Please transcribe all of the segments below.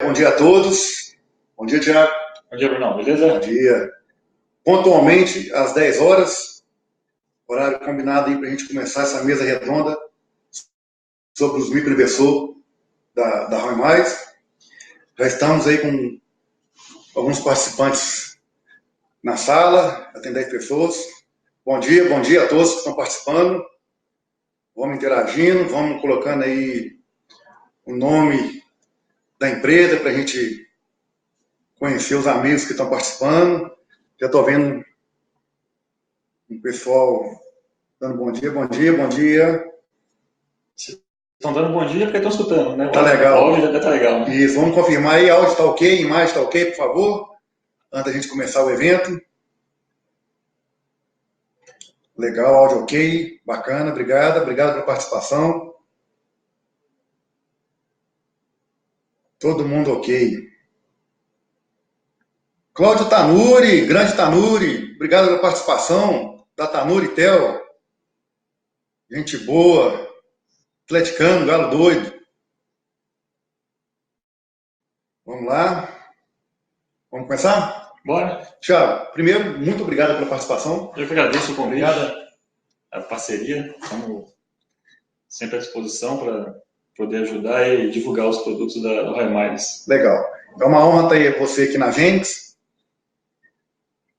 Bom dia a todos. Bom dia, Thiago. Bom dia, Brunão. Beleza? Bom dia. Pontualmente, às 10 horas, horário combinado aí para a gente começar essa mesa redonda sobre os microinversores da Roy Mais. Já estamos aí com alguns participantes na sala, já tem 10 pessoas. Bom dia a todos que estão participando. Vamos interagindo, vamos colocando aí o nome da empresa para a gente conhecer os amigos que estão participando. Já estou vendo um pessoal dando bom dia. Estão dando bom dia porque estão escutando, né? Tá legal. O áudio já tá legal. Né? Isso, vamos confirmar aí, áudio está ok, imagem está ok, por favor, antes da gente começar o evento. Legal, áudio ok, bacana, obrigado pela participação. Todo mundo ok. Cláudio Tanuri, grande Tanuri, obrigado pela participação, da Tanuri Tel. Gente boa, atleticano, galo doido. Vamos lá. Vamos começar? Bora. Thiago, primeiro, muito obrigado pela participação. Eu que agradeço o convite, a parceria. Estamos sempre à disposição para poder ajudar e divulgar os produtos da Roy Mais. Legal. É uma honra ter você aqui na Genix.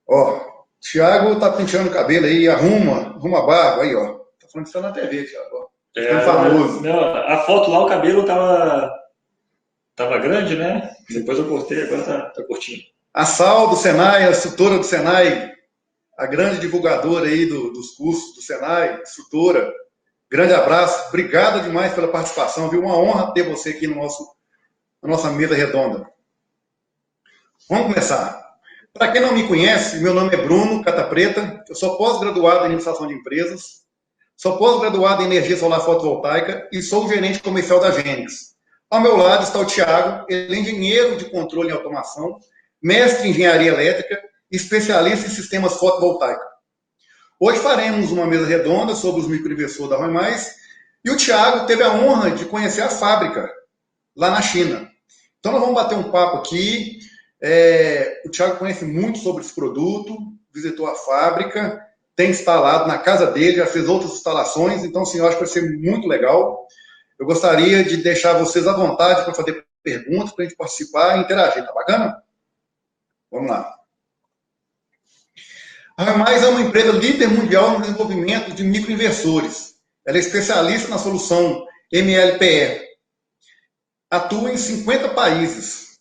Ó, Thiago tá penteando o cabelo aí, arruma a barba aí, ó. Tá falando que você tá na TV, Thiago. Ó. Ficando famoso. Não, a foto lá, o cabelo tava grande, né? Depois eu cortei, agora tá curtinho. A Sal do Senai, a instrutora do Senai, a grande divulgadora aí dos cursos do Senai, instrutora. Grande abraço, obrigado demais pela participação, viu? Uma honra ter você aqui na nossa mesa redonda. Vamos começar. Para quem não me conhece, meu nome é Bruno Cata Preta, eu sou pós-graduado em administração de empresas, sou pós-graduado em energia solar fotovoltaica e sou o gerente comercial da Genix. Ao meu lado está o Thiago, ele é engenheiro de controle e automação, mestre em engenharia elétrica e especialista em sistemas fotovoltaicos. Hoje faremos uma mesa redonda sobre os microinversores da Roy Mais e o Thiago teve a honra de conhecer a fábrica lá na China. Então nós vamos bater um papo aqui. O Thiago conhece muito sobre esse produto, visitou a fábrica, tem instalado na casa dele, já fez outras instalações, então assim, eu acho que vai ser muito legal. Eu gostaria de deixar vocês à vontade para fazer perguntas, para a gente participar e interagir, tá bacana? Vamos lá. A Roy Mais é uma empresa líder mundial no desenvolvimento de microinversores. Ela é especialista na solução MLPE. Atua em 50 países.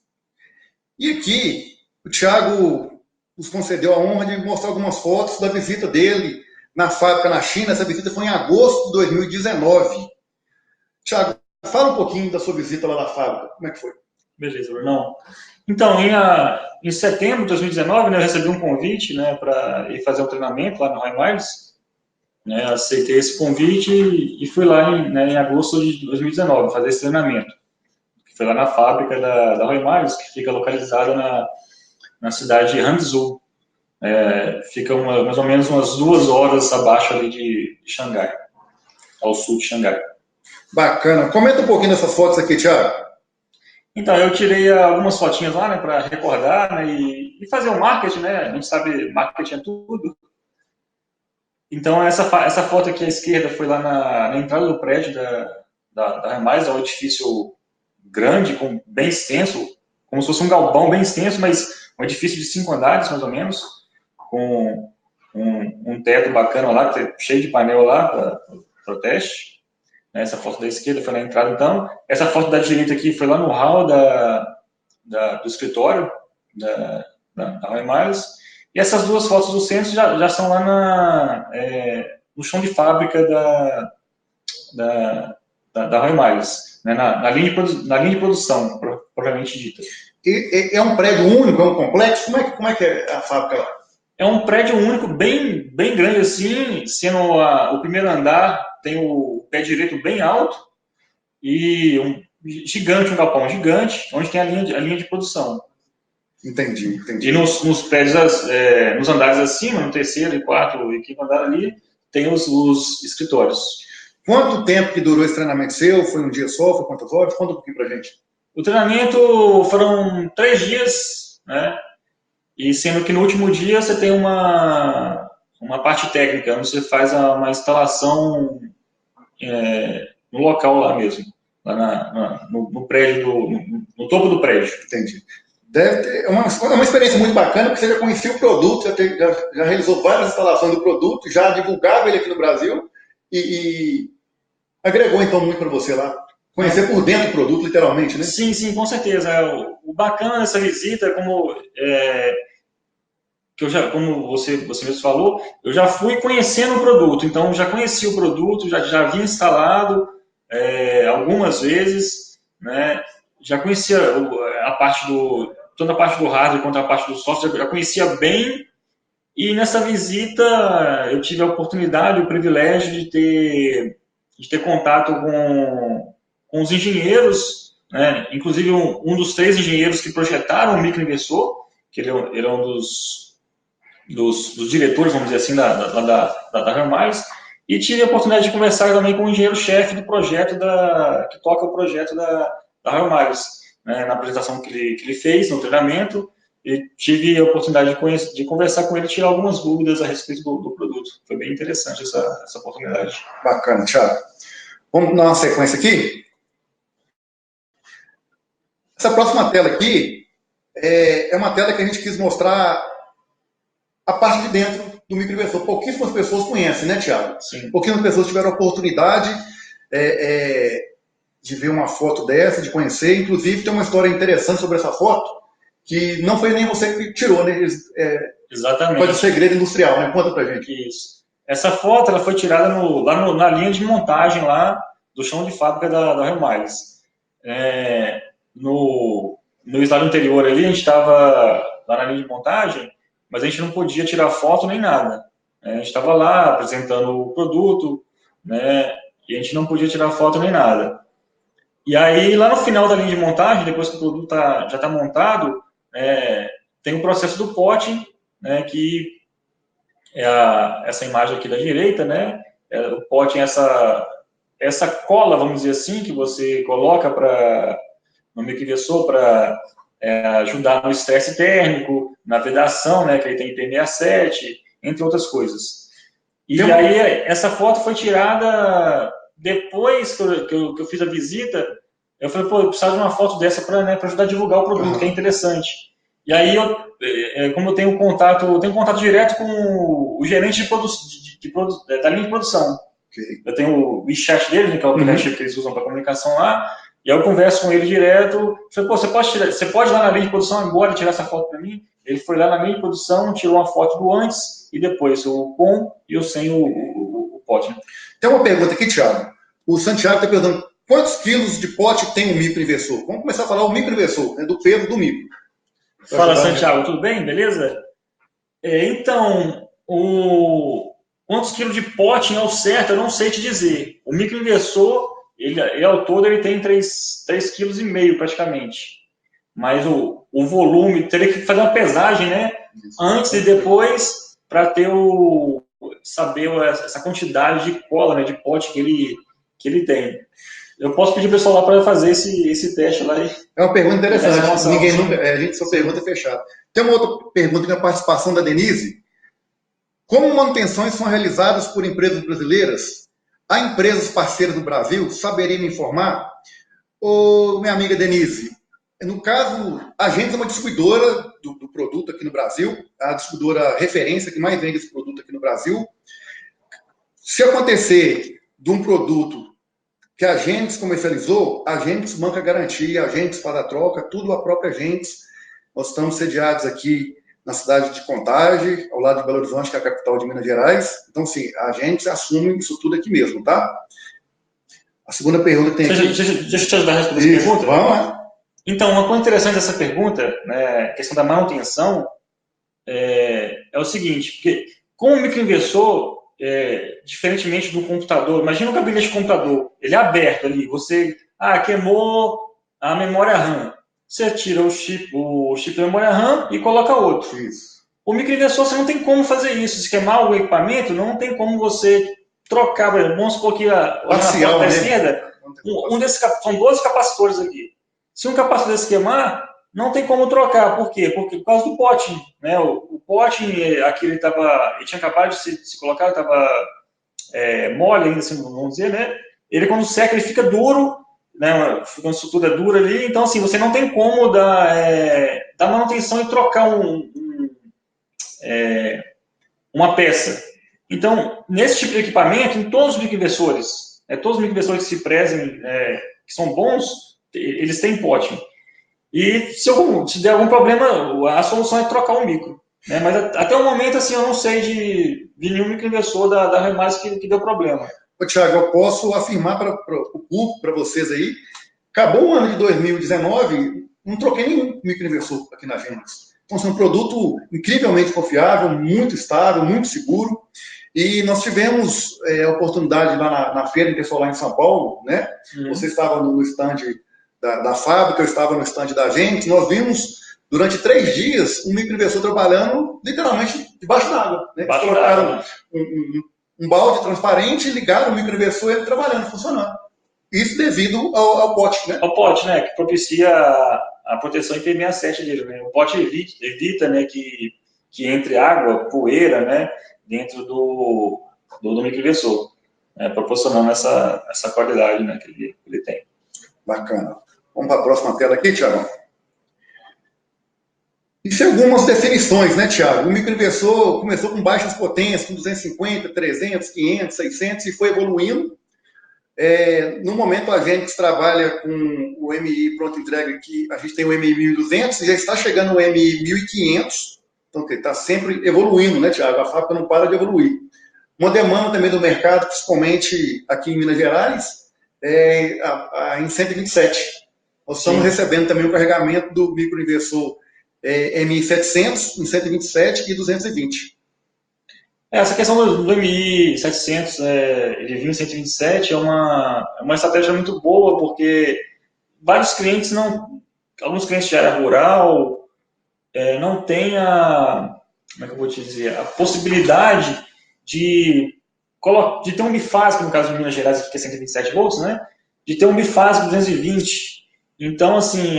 E aqui, o Thiago nos concedeu a honra de mostrar algumas fotos da visita dele na fábrica na China. Essa visita foi em agosto de 2019. Thiago, fala um pouquinho da sua visita lá na fábrica. Como é que foi? Beleza, Bruno. Então, em setembro de 2019, né, eu recebi um convite, né, para ir fazer um treinamento lá no Roy Mais. Né, aceitei esse convite e fui lá em agosto de 2019 fazer esse treinamento. Foi lá na fábrica da Roy Mais, que fica localizada na cidade de Hangzhou. Fica mais ou menos umas 2 horas abaixo ali de Xangai, ao sul de Xangai. Bacana. Comenta um pouquinho dessas fotos aqui, Thiago. Então, eu tirei algumas fotinhas lá, né, para recordar, né, e fazer um marketing, né, a gente sabe, marketing é tudo. Então, essa foto aqui à esquerda foi lá na entrada do prédio da Roy Mais, é um edifício grande, bem extenso, como se fosse um galpão bem extenso, mas um edifício de 5 andares, mais ou menos, com um teto bacana lá, cheio de painel lá para o teste. Essa foto da esquerda foi na entrada, então. Essa foto da direita aqui foi lá no hall do escritório da Roy Mais. E essas 2 fotos do centro já são lá no chão de fábrica da Roy Mais, né, na linha de produção, propriamente dita. E é um prédio único, é um complexo? Como é que é a fábrica lá? É um prédio único, bem grande assim, sendo o primeiro andar, tem o pé direito bem alto e um galpão gigante, onde tem a linha de produção. Entendi. E nos prédios, nos andares acima, no terceiro e quarto e quinto andar ali, tem os escritórios. Quanto tempo que durou esse treinamento seu? Foi um dia só? Foi quantas horas? Conta um pouquinho pra gente. O treinamento foram 3 dias, né? E sendo que no último dia você tem uma parte técnica, onde você faz uma instalação no local lá mesmo, lá no prédio, no topo do prédio. Entendi. Deve ter uma experiência muito bacana, porque você já conhecia o produto, já realizou várias instalações do produto, já divulgava ele aqui no Brasil e agregou então muito para você lá. Conhecer por dentro do produto, literalmente, né? Sim, sim, com certeza. O bacana dessa visita, como você mesmo falou, eu já fui conhecendo o produto, então já conhecia o produto, já havia instalado algumas vezes, né? Já conhecia toda a parte do hardware quanto a parte do software, já conhecia bem. E nessa visita eu tive a oportunidade, o privilégio de ter contato com os engenheiros, né? Inclusive um dos 3 engenheiros que projetaram o microinversor, que ele é um dos diretores, vamos dizer assim, da Ramalhos, e tive a oportunidade de conversar também com o engenheiro-chefe do projeto que toca o projeto da Ramalhos, né? Na apresentação que ele fez, no treinamento, e tive a oportunidade de conversar com ele e tirar algumas dúvidas a respeito do produto. Foi bem interessante essa oportunidade. Bacana, Thiago. Vamos dar uma sequência aqui? Essa próxima tela aqui é uma tela que a gente quis mostrar a parte de dentro do microinversor. Pouquíssimas pessoas conhecem, né, Thiago? Sim. Pouquíssimas pessoas tiveram a oportunidade de ver uma foto dessa, de conhecer. Inclusive, tem uma história interessante sobre essa foto, que não foi nem você que tirou, né? Exatamente. Foi um segredo industrial, né? Conta pra gente. Isso. Essa foto ela foi tirada na linha de montagem lá do chão de fábrica da Rio Miles. No slide anterior ali, a gente estava lá na linha de montagem, mas a gente não podia tirar foto nem nada. A gente estava lá apresentando o produto, né? E a gente não podia tirar foto nem nada. E aí, lá no final da linha de montagem, depois que o produto já está montado, tem o processo do pote, né, que é essa imagem aqui da direita, né? O pote é essa cola, vamos dizer assim, que você coloca no microinversor para ajudar no estresse térmico, na vedação, né, que ele tem IP67, entre outras coisas. E aí, essa foto foi tirada depois que eu fiz a visita. Eu falei, pô, eu precisava de uma foto dessa para ajudar a divulgar o produto, que é interessante. E aí, como eu tenho contato direto com o gerente da linha de produção. Okay. Eu tenho o WeChat dele, né, que é o aplicativo que eles usam para comunicação lá, e aí eu converso com ele direto. Falei, pô, você pode ir lá na linha de produção agora e tirar essa foto para mim? Ele foi lá na linha de produção, tirou uma foto do antes e depois, o com e o sem o pote. Tem uma pergunta aqui, Thiago. O Santiago está perguntando quantos quilos de pote tem um microinversor? Vamos começar a falar o microinversor, né, do peso do micro. Fala, Santiago, tudo bem? Beleza? Então, quantos quilos de pote ao certo eu não sei te dizer. O microinversor, ele ao todo, ele tem 3,5 kg praticamente. Mas o volume, teria que fazer uma pesagem, né? Antes e depois, para saber essa quantidade de cola, né, de pote que ele tem. Eu posso pedir o pessoal lá para fazer esse teste lá. É uma pergunta interessante. Ninguém nunca. A gente só pergunta fechada. Tem uma outra pergunta que é a participação da Denise. Como manutenções são realizadas por empresas brasileiras? Há empresas parceiras do Brasil? Saberia me informar? Ô, minha amiga Denise, no caso, a gente é uma distribuidora do produto aqui no Brasil, a distribuidora referência que mais vende esse produto aqui no Brasil. Se acontecer de um produto que a Agentes comercializou, a Agentes banca garantia, a Agentes faz a troca, tudo a própria Agentes. Nós estamos sediados aqui na cidade de Contagem, ao lado de Belo Horizonte, que é a capital de Minas Gerais. Então, sim, a Agentes assume isso tudo aqui mesmo, tá? A segunda pergunta que tem aqui... Deixa eu te ajudar a responder essa pergunta. Vamos lá. Então, uma coisa interessante dessa pergunta, né, a questão da manutenção, é o seguinte, porque com o microinversor, diferentemente do computador, imagina um gabinete de computador, ele é aberto ali, você, queimou a memória RAM, você tira o chip da memória RAM e coloca outro. Isso. O microinversor, você não tem como fazer isso, se queimar o equipamento, não tem como você trocar, vamos supor que na porta da esquerda, são 12 capacitores aqui. Se um capacitor desse queimar, não tem como trocar. Por quê? Porque por causa do pote, né? O pote, aqui ele tinha acabado de se colocar, estava mole ainda, assim, vamos dizer, né? Ele quando seca, ele fica duro, né? Fica uma estrutura dura ali, então assim, você não tem como dar manutenção e trocar uma peça. Então, nesse tipo de equipamento, em todos os microinversores, todos os microinversores que se prezem, que são bons, eles têm pote. E se der algum problema, a solução é trocar o micro. Né? Mas até o momento, assim, eu não sei de nenhum microinversor da Remais que deu problema. Ô, Thiago, eu posso afirmar para o público, para vocês aí, acabou o ano de 2019, não troquei nenhum microinversor aqui na Venus. Então, é um produto incrivelmente confiável, muito estável, muito seguro. E nós tivemos a oportunidade lá na Feira Intersolar em São Paulo, né? Você estava no stand da fábrica, eu estava no stand da gente. Nós vimos, durante 3 dias, um microinversor trabalhando literalmente debaixo d'água. Né? Eles colocaram um balde transparente, ligaram o microinversor e ele trabalhando, funcionando. Isso devido ao pote, né? Ao pote, né? Que propicia a proteção IP67 dele, né? O pote evita, né, que entre água, poeira, né, dentro do microinversor, né, proporcionando essa qualidade, né, que ele tem. Bacana. Vamos para a próxima tela aqui, Thiago. Isso é algumas definições, né, Thiago? O microinversor começou com baixas potências, com 250, 300, 500, 600 e foi evoluindo. No momento, a gente trabalha com o MI pronto entrega, que a gente tem o MI 1200 e já está chegando o MI 1500. Então, está sempre evoluindo, né, Thiago? A fábrica não para de evoluir. Uma demanda também do mercado, principalmente aqui em Minas Gerais, em 127. Nós estamos recebendo também o carregamento do microinversor MI 700 em 127 e 220. Essa questão do MI 700, ele vir em 127, é uma estratégia muito boa, porque vários clientes alguns clientes de área rural não têm como é que eu vou te dizer, a possibilidade de ter um bifásico, no caso de Minas Gerais, que é 127 volts, né? De ter um bifásico 220. Então, assim,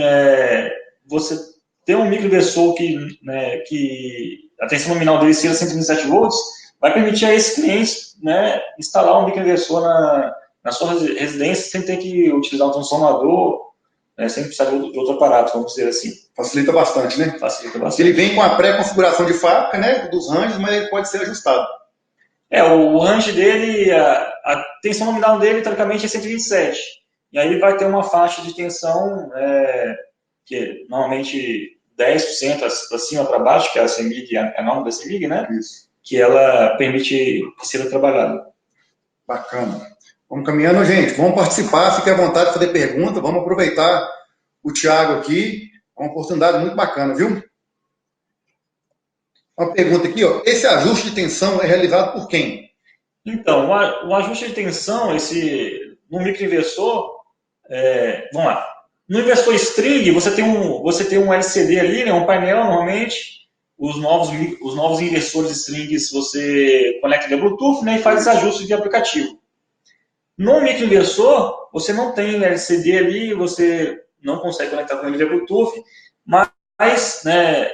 você ter um microinversor que a tensão nominal dele seja 127 volts, vai permitir a esses clientes, né, instalar um microinversor na sua residência sem ter que utilizar um transformador, sem precisar de outro aparato, vamos dizer assim. Facilita bastante, né? Facilita bastante. Ele vem com a pré-configuração de fábrica, né, dos ranges, mas ele pode ser ajustado. O range dele, a tensão nominal dele, teoricamente, é 127. E aí ele vai ter uma faixa de tensão que normalmente 10% para cima, para baixo, que é a CEMIG, a norma da CEMIG, né? Isso. Que ela permite que seja trabalhado. Bacana. Vamos caminhando, gente. Vamos participar, fique à vontade de fazer pergunta. Vamos aproveitar o Thiago aqui. É uma oportunidade muito bacana, viu? Uma pergunta aqui, ó. Esse ajuste de tensão é realizado por quem? Então, o ajuste de tensão, no microinversor, vamos lá. No inversor string, você tem um LCD ali, né, um painel, normalmente. Os novos inversores strings você conecta via Bluetooth, né, e faz esse ajuste via aplicativo. No microinversor, você não tem LCD ali, você não consegue conectar com ele via Bluetooth, mas, né,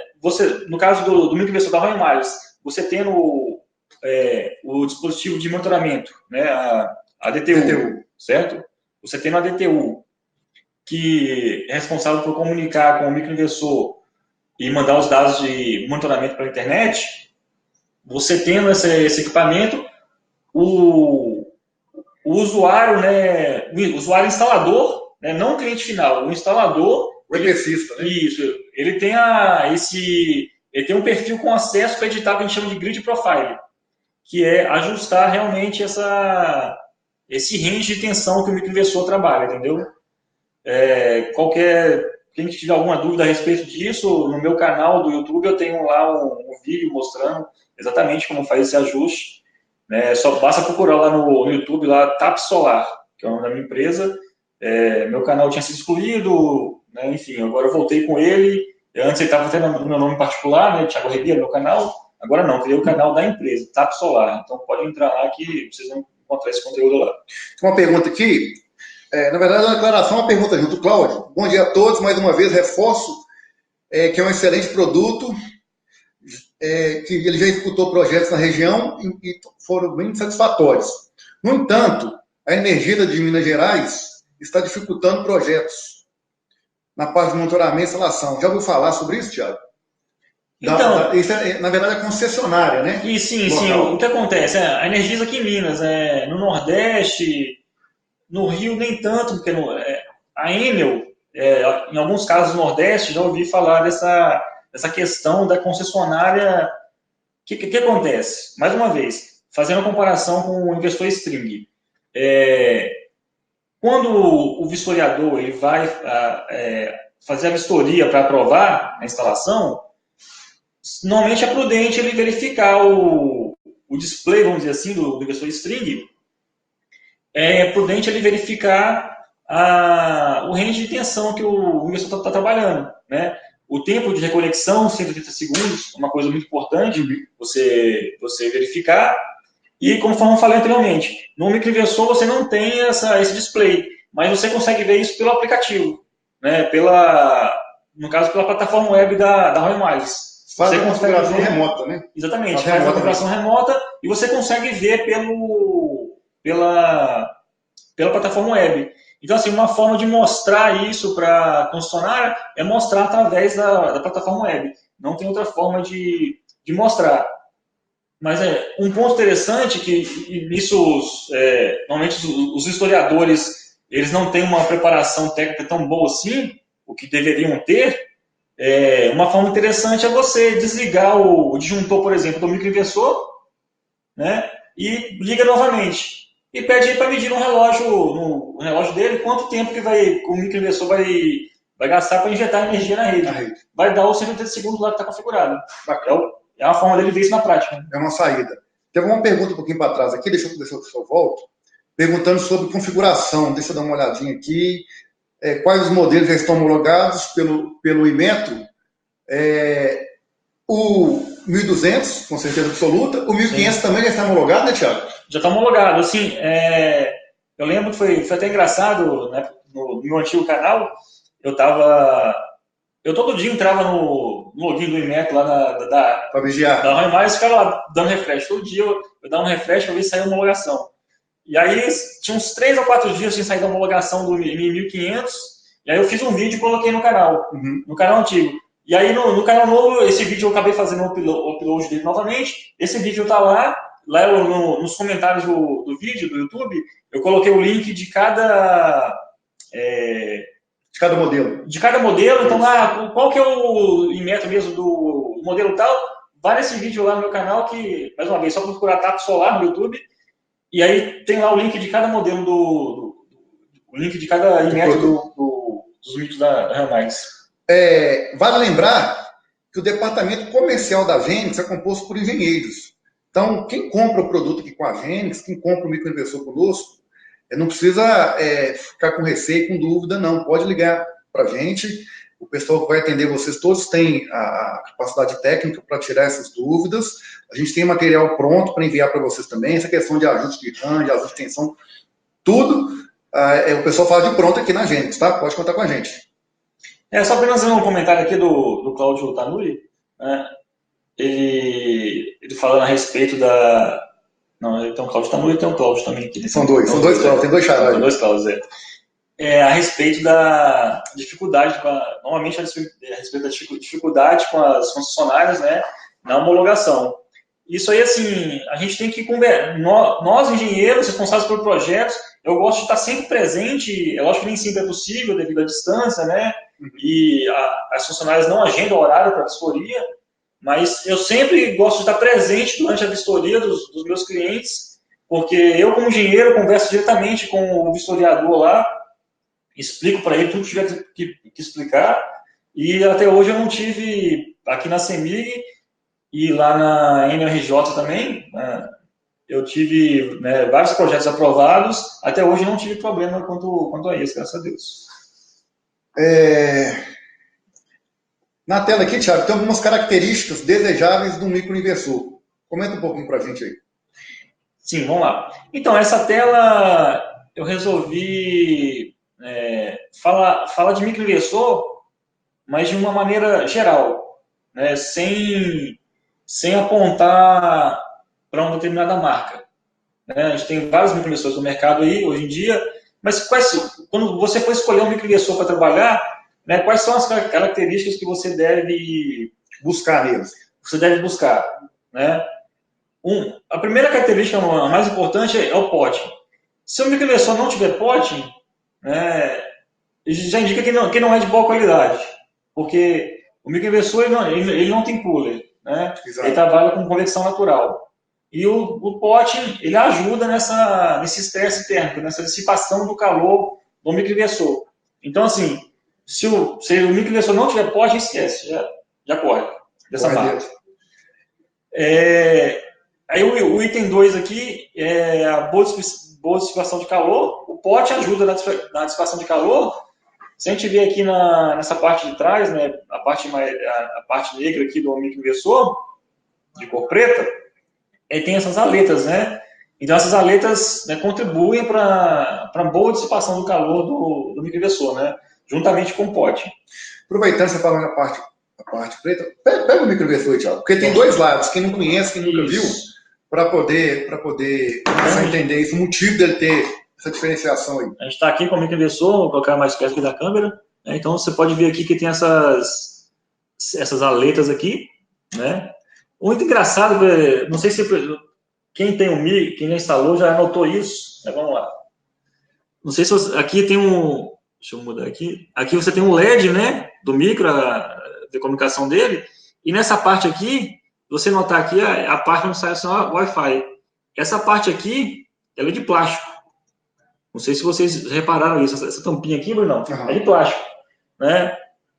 no caso do microinversor da Royal você tem o dispositivo de monitoramento, né, a DTU, certo? Você tem a DTU, que é responsável por comunicar com o microinversor e mandar os dados de monitoramento para a internet. Você tendo esse equipamento, o usuário, né, o usuário instalador, né, não o cliente final, o instalador, o eletricista, né? Isso, ele tem ele tem um perfil com acesso para editar o que a gente chama de grid profile, que é ajustar realmente esse range de tensão que o microinversor trabalha, entendeu? Quem tiver alguma dúvida a respeito disso, no meu canal do YouTube eu tenho lá um vídeo mostrando exatamente como faz esse ajuste. Só basta procurar lá no YouTube, lá, TAP Solar, que é o nome da minha empresa. Meu canal tinha sido excluído, né, enfim, agora eu voltei com ele. Antes ele estava tendo o meu nome particular, né, Thiago Ribeiro, meu canal. Agora não, criei o canal da empresa, TAP Solar. Então pode entrar lá que vocês vão encontrar esse conteúdo lá. Uma pergunta aqui. Na verdade, a declaração é uma pergunta junto, Cláudio. Bom dia a todos, mais uma vez reforço que é um excelente produto, que ele já executou projetos na região e foram bem satisfatórios. No entanto, a Energisa de Minas Gerais está dificultando projetos na parte de monitoramento e instalação. Já ouviu falar sobre isso, Thiago? Então, Isso na verdade, é concessionária, né? e sim, o que acontece? A Energisa aqui em Minas, no Nordeste, no Rio nem tanto, porque a Enel, em alguns casos do Nordeste, já ouvi falar dessa questão da concessionária. O que acontece? Mais uma vez, fazendo a comparação com o investidor string. Quando o vistoriador ele vai fazer a vistoria para aprovar a instalação, normalmente é prudente ele verificar o display, vamos dizer assim, do investidor string. É prudente ele verificar o range de tensão que o investidor está trabalhando, né? O tempo de reconexão, 130 segundos, é uma coisa muito importante você verificar. E, conforme eu falei anteriormente, no microinversor você não tem esse display, mas você consegue ver isso pelo aplicativo, né? No caso, pela plataforma web da Roy Mais. Faz a configuração remota, né? Exatamente, faz a configuração remota e você consegue ver pela plataforma web. Então, assim, uma forma de mostrar isso para a concessionária é mostrar através da plataforma web. Não tem outra forma de mostrar. Mas um ponto interessante que nisso, normalmente os historiadores eles não têm uma preparação técnica tão boa assim, o que deveriam ter. Uma forma interessante é você desligar o disjuntor, por exemplo, do microinversor, né, e liga novamente. E pede para medir no relógio dele quanto tempo que o microinversor vai gastar para injetar energia na rede. Vai dar os 180 segundos lá que está configurado. É uma forma dele ver isso na prática. É uma saída. Teve uma pergunta um pouquinho para trás aqui, deixa eu ver se eu volto, perguntando sobre configuração. Deixa eu dar uma olhadinha aqui. Quais os modelos já estão homologados pelo Inmetro? O 1200, com certeza absoluta. O 1500 também já está homologado, né, Thiago? Já está homologado. Assim, eu lembro que foi até engraçado, né, no meu antigo canal, eu todo dia entrava no login do Inmetro lá para vigiar. Da Roy Mais e ficava lá dando refresh. Todo dia eu dava um refresh para ver se saía a homologação. E aí, tinha uns 3 ou 4 dias sem sair da homologação do 1500, e aí eu fiz um vídeo e coloquei no canal, no canal antigo. E aí, no canal novo, esse vídeo eu acabei fazendo o upload dele novamente. Esse vídeo está lá nos comentários do vídeo, do YouTube, eu coloquei o link de cada... de cada modelo. De cada modelo. Então, qual que é o Inmetro mesmo do modelo tal? Vai nesse vídeo lá no meu canal, que, mais uma vez, só procurar TAP Solar no YouTube. E aí tem lá o link de cada modelo o link de cada Inmetro dos micros da Roy Mais. Vale lembrar que o departamento comercial da Gênix é composto por engenheiros. Então, quem compra o produto aqui com a Gênix, quem compra o microinversor conosco, não precisa ficar com receio, com dúvida, não. Pode ligar para a gente. O pessoal que vai atender vocês todos tem a capacidade técnica para tirar essas dúvidas. A gente tem material pronto para enviar para vocês também. Essa questão de ajuste de RAM, de ajuste de tensão, tudo o pessoal faz de pronto aqui na Gênix, tá? Pode contar com a gente. Só apenas um comentário aqui do Cláudio Tanuri, né? Ele falando a respeito da... Não, ele tem um Cláudio Tanuri e tem um Cláudio também. São dois Cláudios, tem dois charais. São dois Cláudios, a respeito da dificuldade, normalmente a respeito da dificuldade com as concessionárias, né, na homologação. Isso aí, assim, a gente tem que conversar. Nós, engenheiros, responsáveis por projetos, eu gosto de estar sempre presente. É lógico que nem sempre é possível devido à distância, né? E as funcionárias não agendam horário para a vistoria, mas eu sempre gosto de estar presente durante a vistoria dos meus clientes, porque eu, como engenheiro, converso diretamente com o vistoriador lá, explico para ele tudo que tiver que explicar, e até hoje eu não tive, aqui na CEMIG e lá na NRJ também, eu tive vários projetos aprovados, até hoje não tive problema quanto a isso, graças a Deus. Na tela aqui, Thiago, tem algumas características desejáveis do microinversor. Comenta um pouquinho para a gente aí. Sim, vamos lá. Então, essa tela eu resolvi falar de microinversor, mas de uma maneira geral, né? Sem apontar para uma determinada marca, né? A gente tem vários microinversores no mercado aí, hoje em dia, mas quando você for escolher um microinversor para trabalhar, né, quais são as características que você deve buscar neles? Você deve buscar, né? A primeira característica, a mais importante, é o pote. Se o microinversor não tiver pote, né, já indica que não é de boa qualidade, porque o microinversor ele não tem cooler, né? Ele trabalha com convecção natural. E o pote ele ajuda nesse estresse térmico, nessa dissipação do calor do microinversor. Então, assim, se o microinversor não tiver pote, esquece, já corre dessa marca. Aí o item 2 aqui é a boa dissipação de calor. O pote ajuda na dissipação de calor. Se a gente vê aqui nessa parte de trás, né, a parte negra aqui do microinversor, de cor preta, ele tem essas aletas, né? Então essas aletas, né, contribuem para a boa dissipação do calor do microinversor, né? Juntamente com o pote. Aproveitando você falando a parte preta, pega o microinversor, Thiago, porque tem dois lados, quem não conhece, quem nunca viu, para poder começar a entender isso, o motivo dele ter essa diferenciação aí. A gente está aqui com o microinversor, vou colocar mais perto aqui da câmera, né? Então você pode ver aqui que tem essas aletas aqui, né? Muito engraçado, não sei se quem tem quem já instalou já notou isso, né? Vamos lá. Não sei se aqui tem deixa eu mudar aqui. Aqui você tem um LED, né? Do micro, de comunicação dele, e nessa parte aqui, você notar aqui a parte onde sai o sinal Wi-Fi. Essa parte aqui, ela é de plástico. Não sei se vocês repararam isso. Essa tampinha aqui, Bruno, é de plástico, né?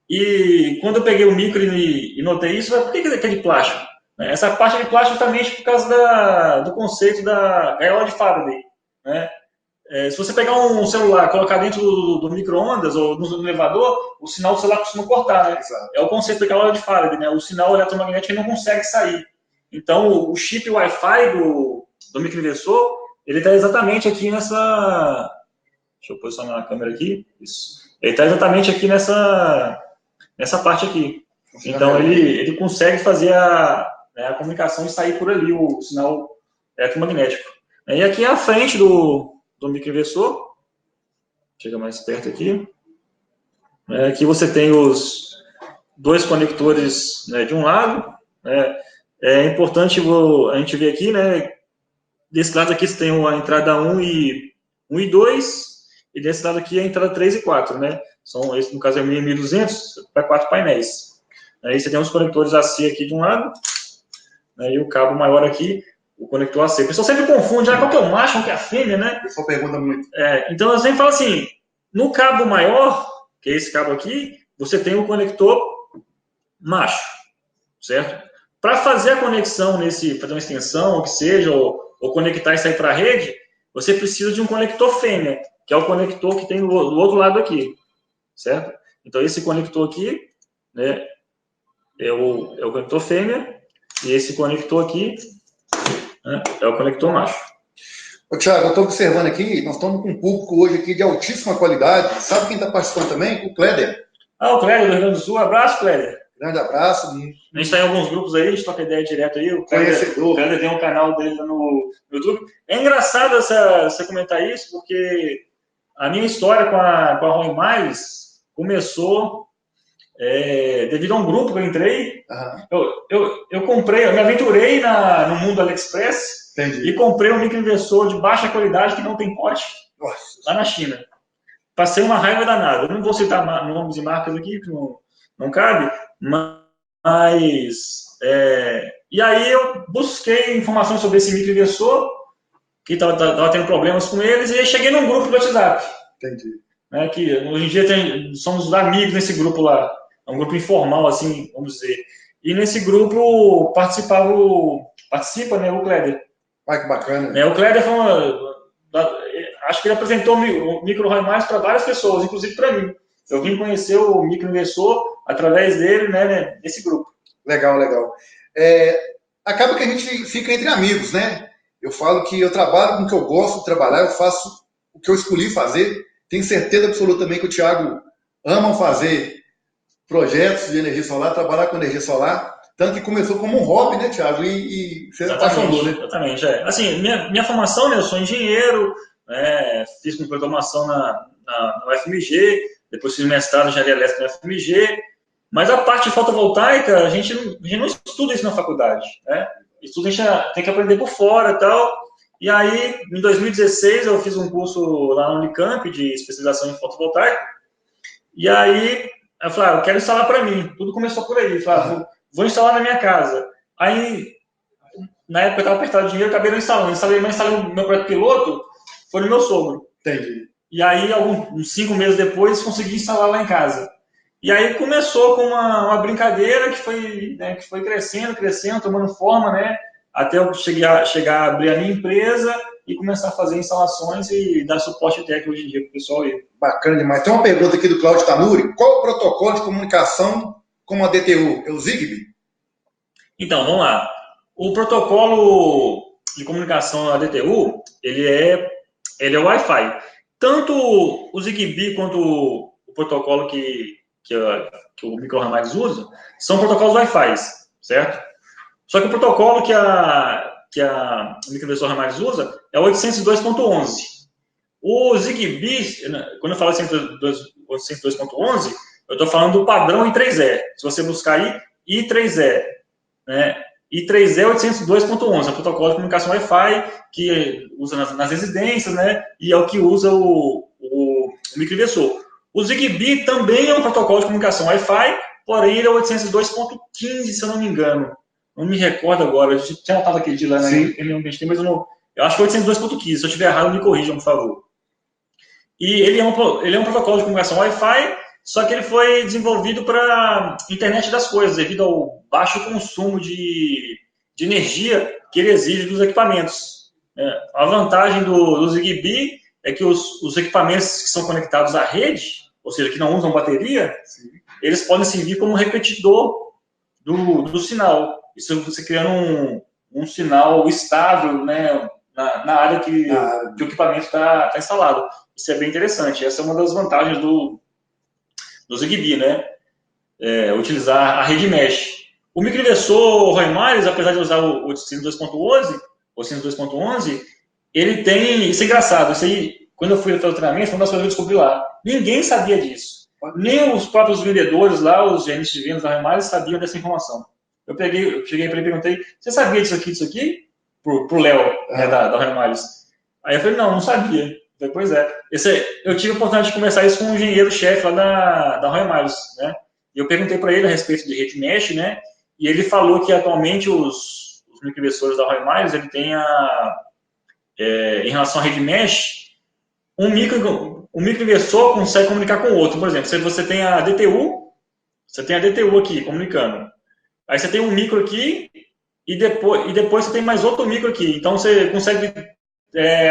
E quando eu peguei o micro e notei isso, por que é de plástico? Essa parte é de plástico justamente por causa do conceito da gaiola de Faraday, né? Se você pegar um celular, colocar dentro do micro-ondas ou no elevador, o sinal do celular costuma cortar, né? Exato. É o conceito da gaiola de Faraday, né? O sinal eletromagnético não consegue sair. Então, o chip Wi-Fi do microinversor, ele está exatamente aqui nessa... Deixa eu posicionar a câmera aqui. Isso. Ele está exatamente aqui nessa parte aqui. Então, ele consegue fazer a comunicação e sair por ali, o sinal eletromagnético. E aqui é a frente do microinversor. Chega mais perto aqui. Aqui você tem os dois conectores, né, de um lado. É importante a gente ver aqui, né? Desse lado aqui você tem a entrada 1 e 2, e desse lado aqui a entrada 3 e 4, né? Esse, no caso, é 1200 para 4 painéis. Aí você tem os conectores AC aqui de um lado, né, e o cabo maior aqui, o conector AC. O pessoal sempre confunde, qual que é o macho, qual que é a fêmea, né? O pessoal pergunta muito. Então eu sempre falo assim, no cabo maior, que é esse cabo aqui, você tem o conector macho, certo? Para fazer a conexão fazer uma extensão, o que seja, ou conectar e sair para a rede, você precisa de um conector fêmea, que é o conector que tem do outro lado aqui, certo? Então esse conector aqui, né, é o conector fêmea, e esse conector aqui, né, é o conector macho. Ô, Thiago, eu estou observando aqui, nós estamos com um público hoje aqui de altíssima qualidade. Sabe quem está participando também? O Kleber. O Kleber do Rio Grande do Sul. Abraço, Kleber. Grande abraço. A gente está em alguns grupos aí, a gente troca ideia direto aí. O Kleber tem um canal dele no YouTube. É engraçado você comentar isso, porque a minha história com a Rony Mais começou devido a um grupo que eu entrei. Eu comprei, eu me aventurei no mundo AliExpress. Entendi. E comprei um microinversor de baixa qualidade que não tem pote. Nossa. Lá na China. Passei uma raiva danada. Eu não vou citar nomes e marcas aqui, que não cabe, mas... e aí eu busquei informações sobre esse microinversor, que estava tendo problemas com eles, e aí cheguei num grupo do WhatsApp. Entendi. Né, que hoje em dia somos amigos nesse grupo lá. É um grupo informal, assim, vamos dizer. E nesse grupo participa, né, o Kleber. Que bacana. O Kleber acho que ele apresentou o Micro Roy Mais para várias pessoas, inclusive para mim. Eu vim conhecer o microinversor através dele, né, nesse grupo. Legal. Acaba que a gente fica entre amigos, né? Eu falo que eu trabalho com o que eu gosto de trabalhar, eu faço o que eu escolhi fazer. Tenho certeza absoluta também que o Thiago ama fazer projetos de energia solar, trabalhar com energia solar. Tanto que começou como um hobby, né, Thiago? E você apaixonou, né? Exatamente, é. Assim, minha formação, né, eu sou engenheiro, né, fiz com programação na UFMG, depois fiz mestrado em engenharia elétrica na UFMG, mas a parte de fotovoltaica, a gente não estuda isso na faculdade, né? Estudo a gente tem que aprender por fora e tal. E aí, em 2016, eu fiz um curso lá na Unicamp de especialização em fotovoltaica. E aí, eu falei, eu quero instalar para mim. Tudo começou por aí. Eu falei, vou instalar na minha casa. Aí, na época eu estava apertado de dinheiro, acabei não instalando. Instalei o meu projeto piloto, foi no meu sogro. Entendi. E aí, uns 5 meses depois, consegui instalar lá em casa. E aí começou com uma brincadeira que foi crescendo, tomando forma, né? Até eu chegar a abrir a minha empresa e começar a fazer instalações e dar suporte técnico hoje em dia para o pessoal aí. Bacana demais. Tem uma pergunta aqui do Cláudio Tanuri. Qual o protocolo de comunicação com a DTU? É o Zigbee? Então, vamos lá. O protocolo de comunicação da DTU, ele é Wi-Fi. Tanto o Zigbee quanto o protocolo que o micro-ramais usa são protocolos Wi-Fi, certo? Só que o protocolo que a microinversor ramais usa é o 802.11. O Zigbee, quando eu falo 802.11, eu estou falando do padrão I3E. Se você buscar aí, I3E, né? I3E 802.11, é o protocolo de comunicação Wi-Fi que usa nas residências, né? E é o que usa o microinversor. O Zigbee também é um protocolo de comunicação Wi-Fi, porém ele é 802.15, se eu não me engano. Não me recordo agora, eu tinha notado aquele de lá na ambiente, mas eu acho que é 802.15. Se eu estiver errado, me corrijam, por favor. E ele é um protocolo de comunicação Wi-Fi, só que ele foi desenvolvido para internet das coisas, devido ao baixo consumo de energia que ele exige dos equipamentos. A vantagem do Zigbee é que os equipamentos que são conectados à rede, ou seja, que não usam bateria, eles podem servir como repetidor do sinal. Isso você criando um sinal estável, né, na área que o equipamento está instalado. Isso é bem interessante. Essa é uma das vantagens do Zigbee, né? Utilizar a rede mesh. O microinversor Roymares, apesar de usar o 802.11, ele tem... Isso é engraçado. Isso aí, quando eu fui fazer o treinamento, foi uma das coisas que eu descobri lá. Ninguém sabia disso. Nem os próprios vendedores lá, os gerentes de vendas da Roymares, sabiam dessa informação. Eu cheguei para ele e perguntei, você sabia disso aqui? Pro Léo, né, da Roymares. Aí eu falei, não sabia. Eu falei, pois é. Eu tive a oportunidade de conversar isso com um engenheiro-chefe lá da Roymares, né? E eu perguntei para ele a respeito de rede mesh, né? E ele falou que atualmente os microinversores da Roymares, ele tem em relação à rede mesh, um microinversor consegue comunicar com o outro. Por exemplo, se você tem a DTU aqui comunicando. Aí você tem um micro aqui e depois você tem mais outro micro aqui. Então você consegue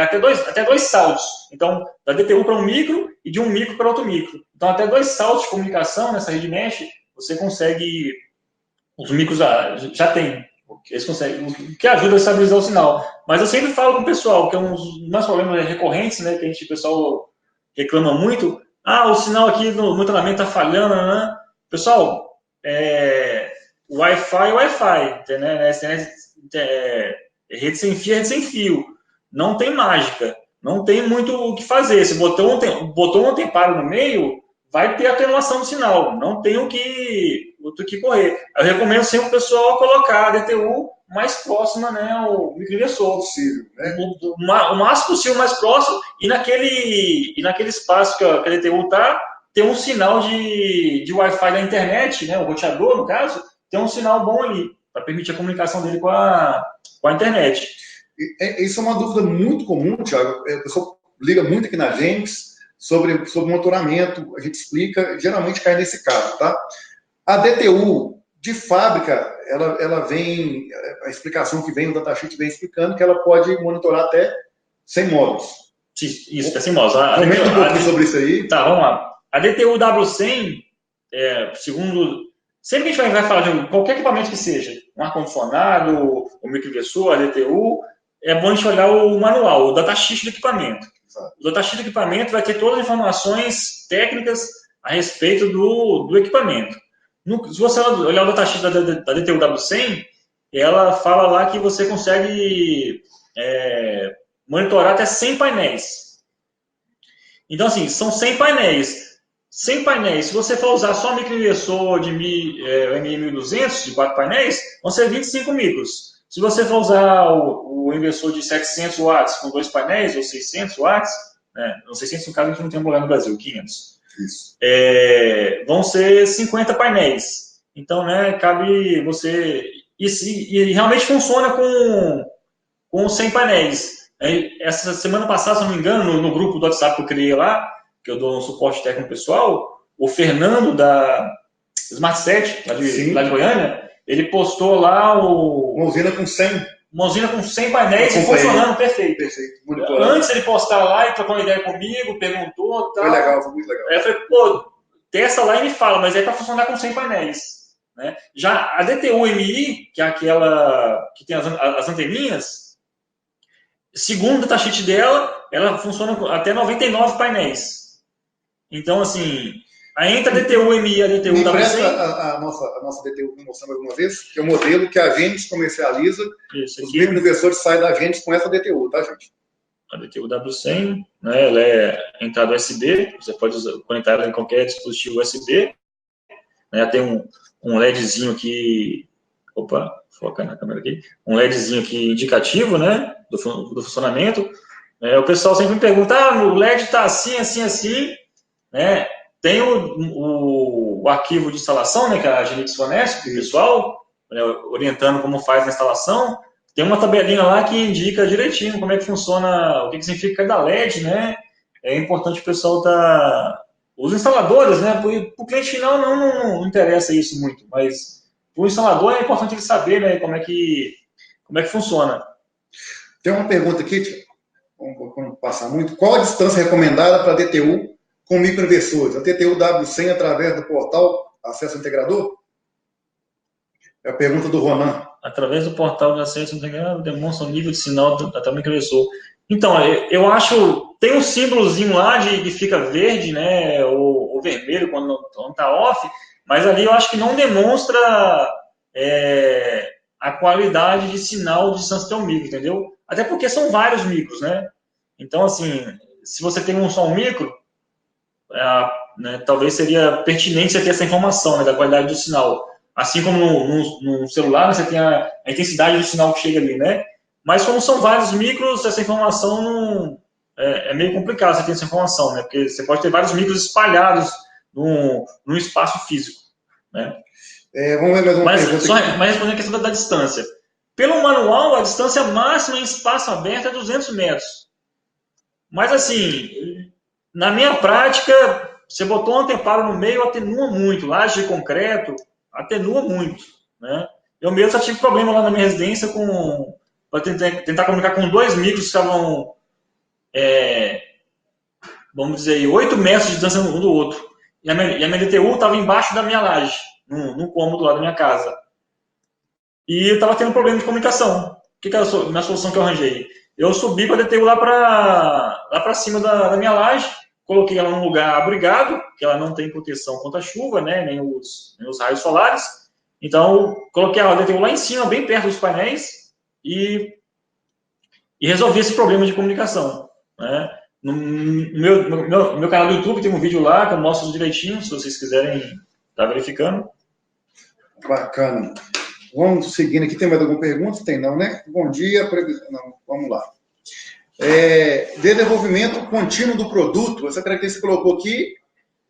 até dois saltos. Então, da DTU para um micro e de um micro para outro micro. Então, até 2 saltos de comunicação nessa rede mesh, você consegue... Os micros já tem. Eles conseguem, o que ajuda a estabilizar o sinal. Mas eu sempre falo com o pessoal, que é um dos nossos problemas recorrentes, né, que o pessoal reclama muito. O sinal aqui no treinamento está falhando, né? Pessoal, Wi-Fi é Wi-Fi, né? Rede sem fio é rede sem fio. Não tem mágica. Não tem muito o que fazer. Se botou um temparo no meio, vai ter atenuação do sinal. Não tem o que correr. Eu recomendo sempre o pessoal colocar a DTU mais próxima, né, ao microinversor possível, né? O máximo possível mais próximo, e naquele espaço que a DTU está, tem um sinal de Wi-Fi da internet, né, o roteador, no caso, tem um sinal bom ali, para permitir a comunicação dele com a internet. Isso é uma dúvida muito comum, Thiago. O pessoal liga muito aqui na James sobre monitoramento, a gente explica, geralmente cai nesse caso, tá? A DTU, de fábrica, ela vem, a explicação que vem, o datasheet vem explicando que ela pode monitorar até 100 módulos. Isso, até 100 módulos. Comenta um pouquinho sobre isso aí. Tá, vamos lá. A DTU W100, segundo... Sempre que a gente vai falar de qualquer equipamento que seja, um ar-condicionado, um microinversor, a DTU, é bom a gente olhar o manual, o datasheet do equipamento. O datasheet do equipamento vai ter todas as informações técnicas a respeito do equipamento. Se você olhar o datasheet da DTU-W100, ela fala lá que você consegue monitorar até 100 painéis. Então, assim, são 100 painéis. 100 painéis, se você for usar só microinversor de MI1200, de 4 painéis, vão ser 25 micros. Se você for usar o inversor de 700 watts com 2 painéis, ou 600 watts, né? 600 no caso a gente não tem um lugar no Brasil, 500. Isso. Vão ser 50 painéis. Então, né, cabe você... E realmente funciona com 100 painéis. Essa semana passada, se não me engano, no grupo do WhatsApp que eu criei lá, que eu dou um suporte técnico pessoal, o Fernando da Smart7, lá de Goiânia, ele postou lá uma usina com 100. Uma usina com 100 painéis e funcionando perfeito. Antes ele postar lá e trocou uma ideia comigo, perguntou, tal. Foi legal, foi muito legal. Aí eu falei, pô, testa lá e me fala, mas é para funcionar com 100 painéis. Né? Já a DTU-MI, que é aquela que tem as anteninhas, segundo o datasheet dela, ela funciona com até 99 painéis. Então, assim, entre a DTU-MI e a DTU-W100... Me empresta a nossa DTU que mostramos alguma vez, que é o modelo que a Gênesis comercializa. Isso, os microinversores saem da Gênesis com essa DTU, tá, gente? A DTU-W100, né, ela é entrada USB, você pode conectar ela em qualquer dispositivo USB. Né, tem um LEDzinho aqui... Opa, foca na câmera aqui. Um LEDzinho aqui indicativo, né, do funcionamento. O pessoal sempre me pergunta, o LED está assim, assim, assim, né? Tem o arquivo de instalação, né, que a Genix fornece para o pessoal, né, orientando como faz a instalação. Tem uma tabelinha lá que indica direitinho como é que funciona, o que significa cada LED, né? É importante o pessoal os instaladores, né? Para o cliente final não interessa isso muito, mas para o instalador é importante ele saber, né, como é que funciona. Tem uma pergunta aqui, vamos passar muito. Qual a distância recomendada para a DTU com microinversores? A DTU-W100 através do portal Acesso Integrador? É a pergunta do Ronan. Através do portal de acesso integrador, demonstra o nível de sinal até o microinversor. Então, eu acho... Tem um símbolozinho lá que fica verde, né, ou vermelho quando está off, mas ali eu acho que não demonstra a qualidade de sinal de distância até o micro, entendeu? Até porque são vários micros, né? Então, assim, se você tem só um micro, né, talvez seria pertinente você ter essa informação, né, da qualidade do sinal. Assim como no celular, né, você tem a intensidade do sinal que chega ali, né? Mas como são vários micros, essa informação é meio complicado você ter essa informação, né? Porque você pode ter vários micros espalhados num espaço físico, né? Vamos ver mais uma pergunta. Mas respondendo a questão da distância. Pelo manual, a distância máxima em espaço aberto é 200 metros. Mas, assim, na minha prática, você botou um anteparo no meio, atenua muito. Laje de concreto, atenua muito, né? Eu mesmo já tive problema lá na minha residência para tentar comunicar com 2 micros que estavam, vamos dizer, 8 metros de distância um do outro. E a minha DTU estava embaixo da minha laje, no cômodo lá da minha casa. E eu estava tendo problema de comunicação. O que era a minha solução que eu arranjei? Eu subi com a DTU lá para cima da minha laje, coloquei ela num lugar abrigado, que ela não tem proteção contra a chuva, né, nem os raios solares. Então, coloquei a DTU lá em cima, bem perto dos painéis, e resolvi esse problema de comunicação. Né? No meu canal do YouTube tem um vídeo lá que eu mostro direitinho, se vocês quiserem estar verificando. Bacana. Vamos seguindo aqui. Tem mais alguma pergunta? Tem não, né? Bom dia. Não, vamos lá. Desenvolvimento contínuo do produto. Essa característica que você colocou aqui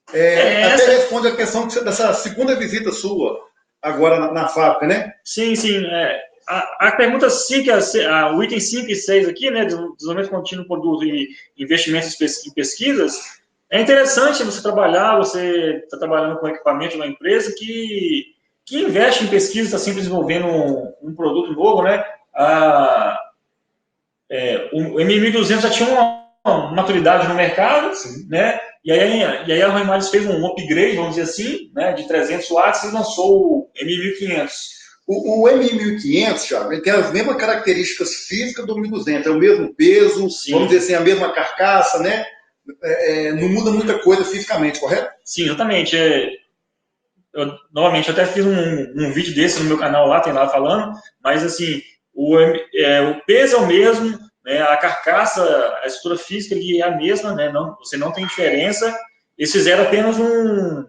até responde a questão dessa segunda visita sua agora na fábrica, né? Sim, sim. A pergunta 5, o item 5 e 6 aqui, né? Desenvolvimento contínuo do produto e investimentos em pesquisas. É interessante você está trabalhando com equipamento de uma empresa que investe em pesquisa, está sempre desenvolvendo um produto novo, né? O M1200 já tinha uma maturidade no mercado, né? E aí a Roymalis fez um upgrade, vamos dizer assim, né? De 300 watts e lançou o M1500. O M1500, Thiago, ele tem as mesmas características físicas do 1200, é o mesmo peso, sim, vamos dizer assim, a mesma carcaça, né? Não muda muita coisa fisicamente, correto? Sim, exatamente. Novamente, eu até fiz um vídeo desse no meu canal lá, tem lá falando, mas assim, o peso é o mesmo, né, a carcaça, a estrutura física ali é a mesma, né, você não tem diferença. Eles fizeram apenas um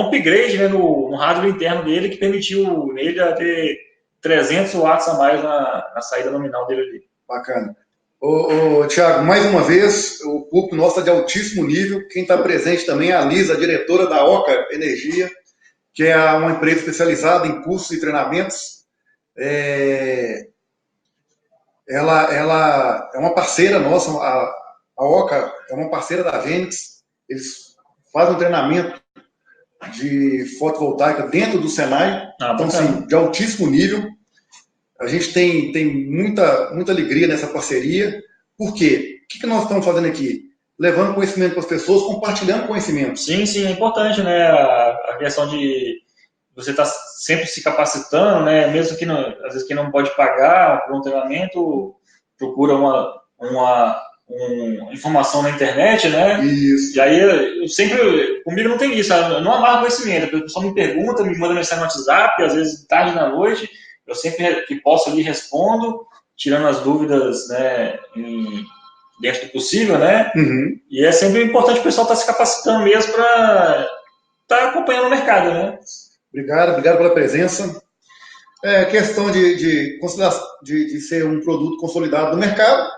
upgrade, né, no hardware interno dele, que permitiu nele ter 300 watts a mais na saída nominal dele ali. Bacana. Thiago, mais uma vez, o público nosso está de altíssimo nível. Quem está presente também é a Lisa, a diretora da Oca Energia, que é uma empresa especializada em cursos e treinamentos. Ela é uma parceira nossa, a Oca é uma parceira da Fênix. Eles fazem um treinamento de fotovoltaica dentro do Senai, então, assim, de altíssimo nível. A gente tem muita alegria nessa parceria. Por quê? O que nós estamos fazendo aqui? Levando conhecimento para as pessoas, compartilhando conhecimento. Sim, sim, é importante, né? A questão de você estar sempre se capacitando, né? Mesmo que às vezes quem não pode pagar por um treinamento, procura uma informação na internet, né? Isso. E aí, comigo não tem isso, eu não amarro conhecimento. A pessoa me pergunta, me manda mensagem no WhatsApp, às vezes tarde da noite, eu sempre que posso ali respondo, tirando as dúvidas, né, dentro do possível, né? Uhum. E é sempre importante o pessoal estar se capacitando mesmo para estar acompanhando o mercado, né? Obrigado pela presença. Questão de ser um produto consolidado no mercado.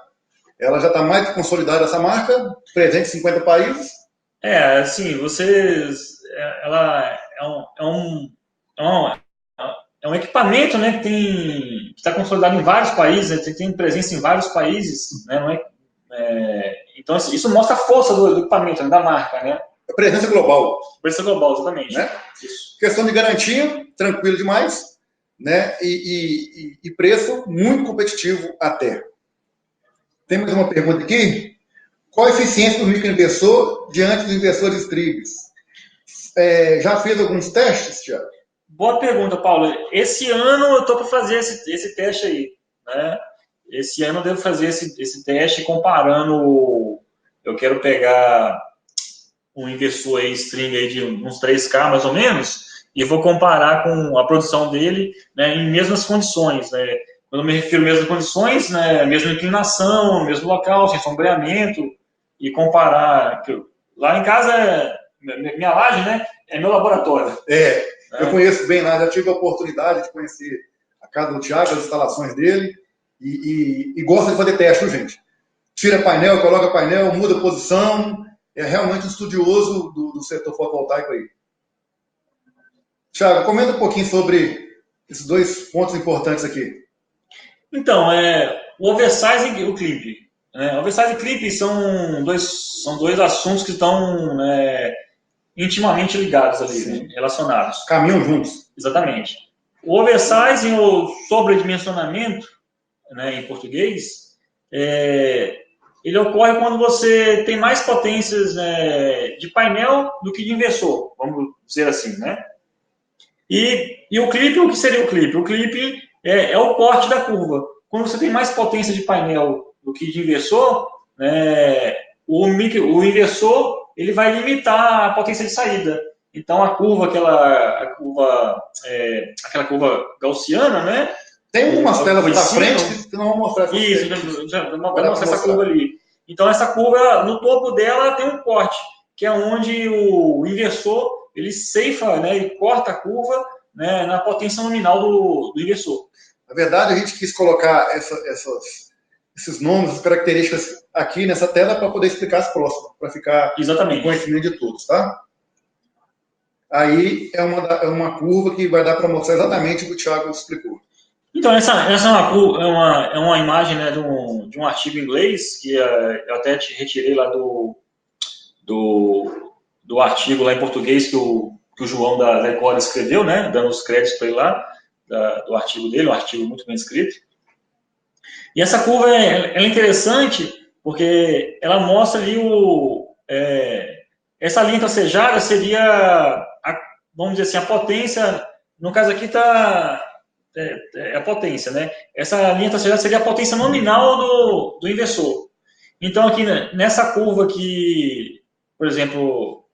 Ela já está mais que consolidada, essa marca, presente em 50 países. Assim, ela é um equipamento, né, que está consolidado em vários países, né, tem presença em vários países, né, então isso mostra a força do equipamento, né, da marca, né? A presença global. Presença global, exatamente. Né? Isso. Questão de garantia, tranquilo demais, né? E preço muito competitivo até. Tem mais uma pergunta aqui. Qual a eficiência do microinversor diante dos inversores tribos? Já fez alguns testes, Thiago? Boa pergunta, Paulo. Esse ano eu estou para fazer esse teste aí, né? Esse ano eu devo fazer esse teste comparando. Eu quero pegar um inversor aí, string aí de uns 3K mais ou menos, e vou comparar com a produção dele, né, em mesmas condições, né? Quando eu me refiro a mesmas condições, né, mesma inclinação, mesmo local, sem sombreamento, e comparar. Lá em casa, minha laje, né, é meu laboratório. Eu conheço bem lá, já tive a oportunidade de conhecer a casa do Thiago, as instalações dele, e gosta de fazer teste, gente. Tira painel, coloca painel, muda posição, é realmente um estudioso do setor fotovoltaico aí. Thiago, comenta um pouquinho sobre esses dois pontos importantes aqui. Então, o oversize e o clip. O oversize e clip são dois assuntos que estão intimamente ligados ali, né, relacionados. Caminham juntos. Exatamente. O oversize, ou sobredimensionamento, né, em português, ele ocorre quando você tem mais potências, né, de painel do que de inversor, vamos dizer assim, né? E o clipe, o que seria o clipe? O clipe é o corte da curva. Quando você tem mais potência de painel do que de inversor, né, o inversor ele vai limitar a potência de saída. Então a curva, aquela curva gaussiana, né? Tem umas telas para frente que não vão mostrar essa isso, vai mostrar essa curva ali. Então essa curva, no topo dela tem um corte, que é onde o inversor ele ceifa, né, ele corta a curva, né, na potência nominal do inversor. Na verdade, a gente quis colocar esses nomes, as características aqui nessa tela para poder explicar as próximas, para ficar exatamente com conhecimento de todos, tá? Aí é uma curva que vai dar para mostrar exatamente o que o Thiago explicou. Então, essa é uma imagem, né, de um artigo em inglês, que eu até te retirei lá do artigo lá em português que o João da Ecora escreveu, né, dando os créditos para ele lá, do artigo dele, um artigo muito bem escrito. E essa curva ela é interessante porque ela mostra ali essa linha tracejada seria, vamos dizer assim, a potência, no caso aqui está a potência, né? Essa linha traçada seria a potência nominal do inversor. Então, aqui nessa curva aqui, por exemplo,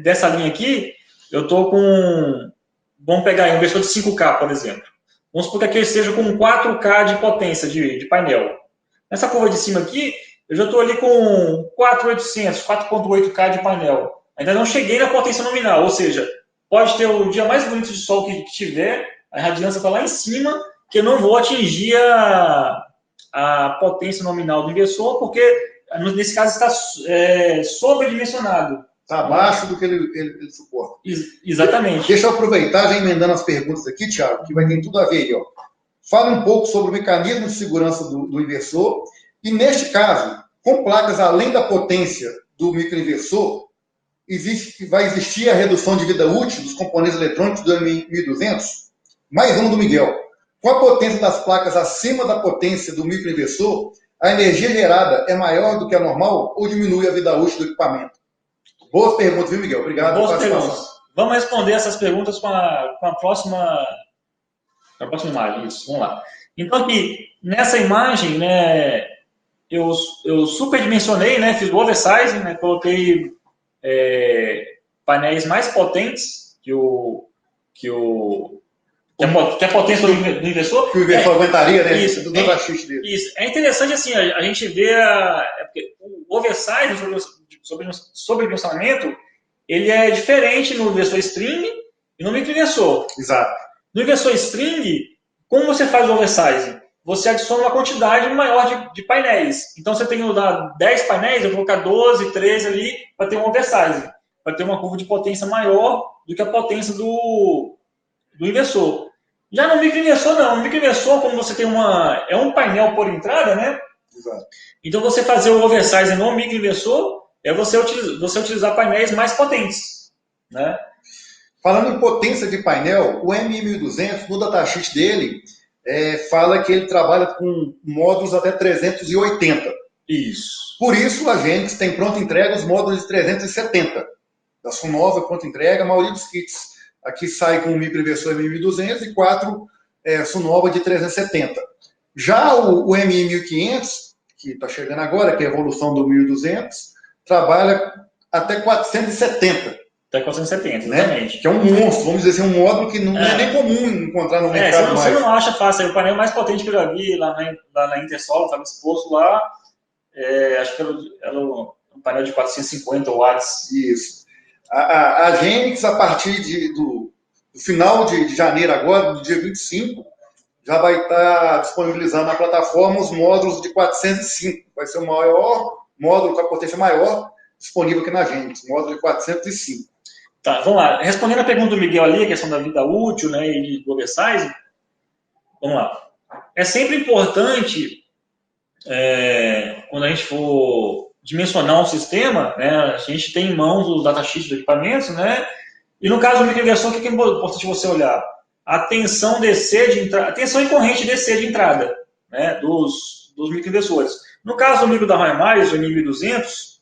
dessa linha aqui, eu estou com... Vamos pegar um inversor de 5K, por exemplo. Vamos supor que aqui esteja com 4K de potência de painel. Nessa curva de cima aqui, eu já estou ali com 4.800, 4.8K de painel. Ainda não cheguei na potência nominal, ou seja, pode ter o dia mais bonito de sol que tiver, a radiância está lá em cima, que eu não vou atingir a potência nominal do inversor, porque nesse caso está sobredimensionado. Está abaixo do que ele suporta. Exatamente. Deixa eu aproveitar, já emendando as perguntas aqui, Thiago, que vai ter tudo a ver aí. Ó. Fala um pouco sobre o mecanismo de segurança do inversor e, neste caso, com placas além da potência do microinversor, vai existir a redução de vida útil dos componentes eletrônicos do M1200? Mais um do Miguel. Com a potência das placas acima da potência do microinversor, a energia gerada é maior do que a normal ou diminui a vida útil do equipamento? Boas perguntas, viu, Miguel? Obrigado. Boas perguntas. Vamos responder essas perguntas com a próxima imagem. Isso, vamos lá. Então, aqui, nessa imagem, né, eu superdimensionei, né, fiz o oversizing, né, coloquei painéis mais potentes que a potência do inversor. Que o inversor aguentaria, né? Isso. Do dataxis dele. Isso. É interessante, assim, a gente ver o oversizing, sobredimensionamento, ele é diferente no inversor string e no microinversor. Exato. No inversor string, como você faz o oversizing? Você adiciona uma quantidade maior de painéis. Então, você tem que usar 10 painéis, eu vou colocar 12, 13 ali, para ter um oversizing. Para ter uma curva de potência maior do que a potência do inversor. Já no microinversor, não. No microinversor, como você tem é um painel por entrada, né? Exato. Então, você fazer o oversizing no microinversor é você utilizar painéis mais potentes, né? Falando em potência de painel, o M1200, no datasheet dele, fala que ele trabalha com módulos até 380. Isso. Por isso, a Genix tem pronta entrega os módulos de 370. Da Sunova, pronta entrega, a maioria dos kits aqui sai com o microinversor M1200 e 4 Sunova de 370. Já o M1500, que está chegando agora, que é a evolução do 1200, trabalha até 470. Até 470, né? exatamente. Que é um monstro, vamos dizer assim, um módulo que não é nem comum encontrar no mercado mais. Você não acha fácil. O painel mais potente que eu já vi lá na Intersol, estava exposto lá, acho que era um painel de 450 watts. Isso. A Genix, a partir do final de janeiro agora, no dia 25, já vai estar disponibilizando na plataforma os módulos de 405. Vai ser o maior módulo com a potência maior disponível aqui na Genix, módulo de 405. Tá, vamos lá. Respondendo a pergunta do Miguel ali, a questão da vida útil, né, e do oversize, vamos lá. É sempre importante, quando a gente for dimensionar um sistema, né, a gente tem em mãos os datasheets dos equipamentos, né, e no caso do microinversor, o que é importante você olhar? A tensão e corrente DC de entrada, né, dos microinversores. No caso do micro da Highmires, o M1200,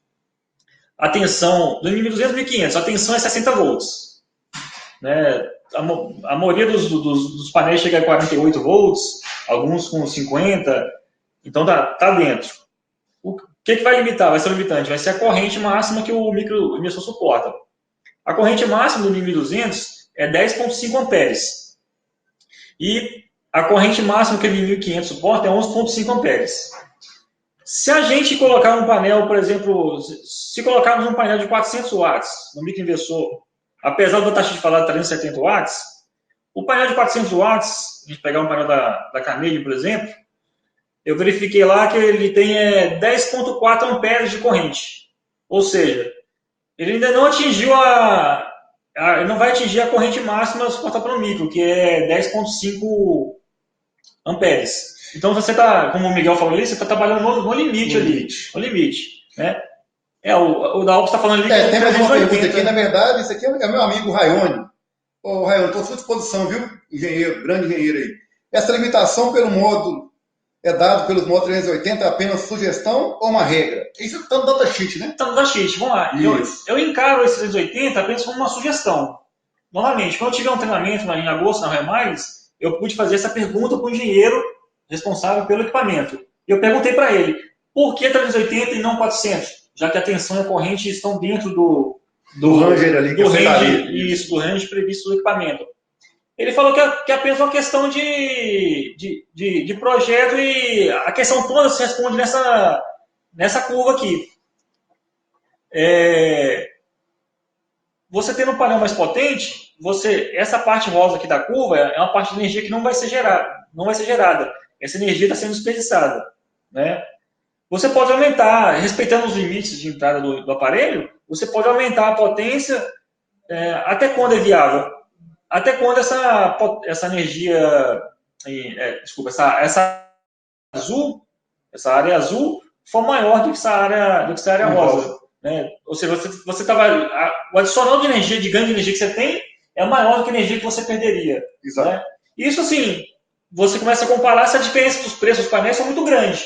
a tensão do 1200 e 1500, a tensão é 60 volts. Né? A maioria dos painéis chega a 48 volts, alguns com 50, então tá dentro. O que vai limitar? Vai ser o limitante, vai ser a corrente máxima que o microinversor suporta. A corrente máxima do 1200 é 10,5 amperes. E a corrente máxima que o 1500 suporta é 11,5 amperes. Se a gente colocar um painel, por exemplo, se colocarmos um painel de 400 watts no microinversor, apesar do datasheet falar de 370 watts, o painel de 400 watts, a gente pegar um painel da Carnegie, por exemplo, eu verifiquei lá que ele tem 10,4 amperes de corrente. Ou seja, ele ainda não atingiu ele não vai atingir a corrente máxima suportada pelo micro, que é 10,5 amperes. Então, você está, como o Miguel falou ali, você está trabalhando no limite ali. No limite. Né? O da Alpes está falando ali que tem mais uma pergunta aqui. Na verdade, isso aqui é meu amigo Raione. Ô, Raione, estou à sua disposição, viu? Engenheiro, grande engenheiro aí. Essa limitação pelo módulo dado pelos módulos 380 é apenas sugestão ou uma regra? Isso está no datasheet, né? Está no datasheet, vamos lá. Eu encaro esse 380 apenas como uma sugestão. Novamente, quando eu tiver um treinamento em agosto na Highmires, eu pude fazer essa pergunta para o engenheiro responsável pelo equipamento. Eu perguntei para ele, por que 380 e não 400? Já que a tensão e a corrente estão dentro do range ali, do range, do range previsto do equipamento. Ele falou que é apenas uma questão de projeto e a questão toda se responde nessa curva aqui. Você tendo um painel mais potente, essa parte rosa aqui da curva é uma parte de energia que não vai ser gerada. Essa energia está sendo desperdiçada, né? Você pode aumentar, respeitando os limites de entrada do aparelho, você pode aumentar a potência até quando é viável. Até quando essa energia, essa área azul for maior do que essa área rosa. Né? Ou seja, o adicional de energia, de ganho de energia que você tem, é maior do que a energia que você perderia. Exato. Né? Isso, assim, você começa a comparar se a diferença dos preços dos painéis são muito grande.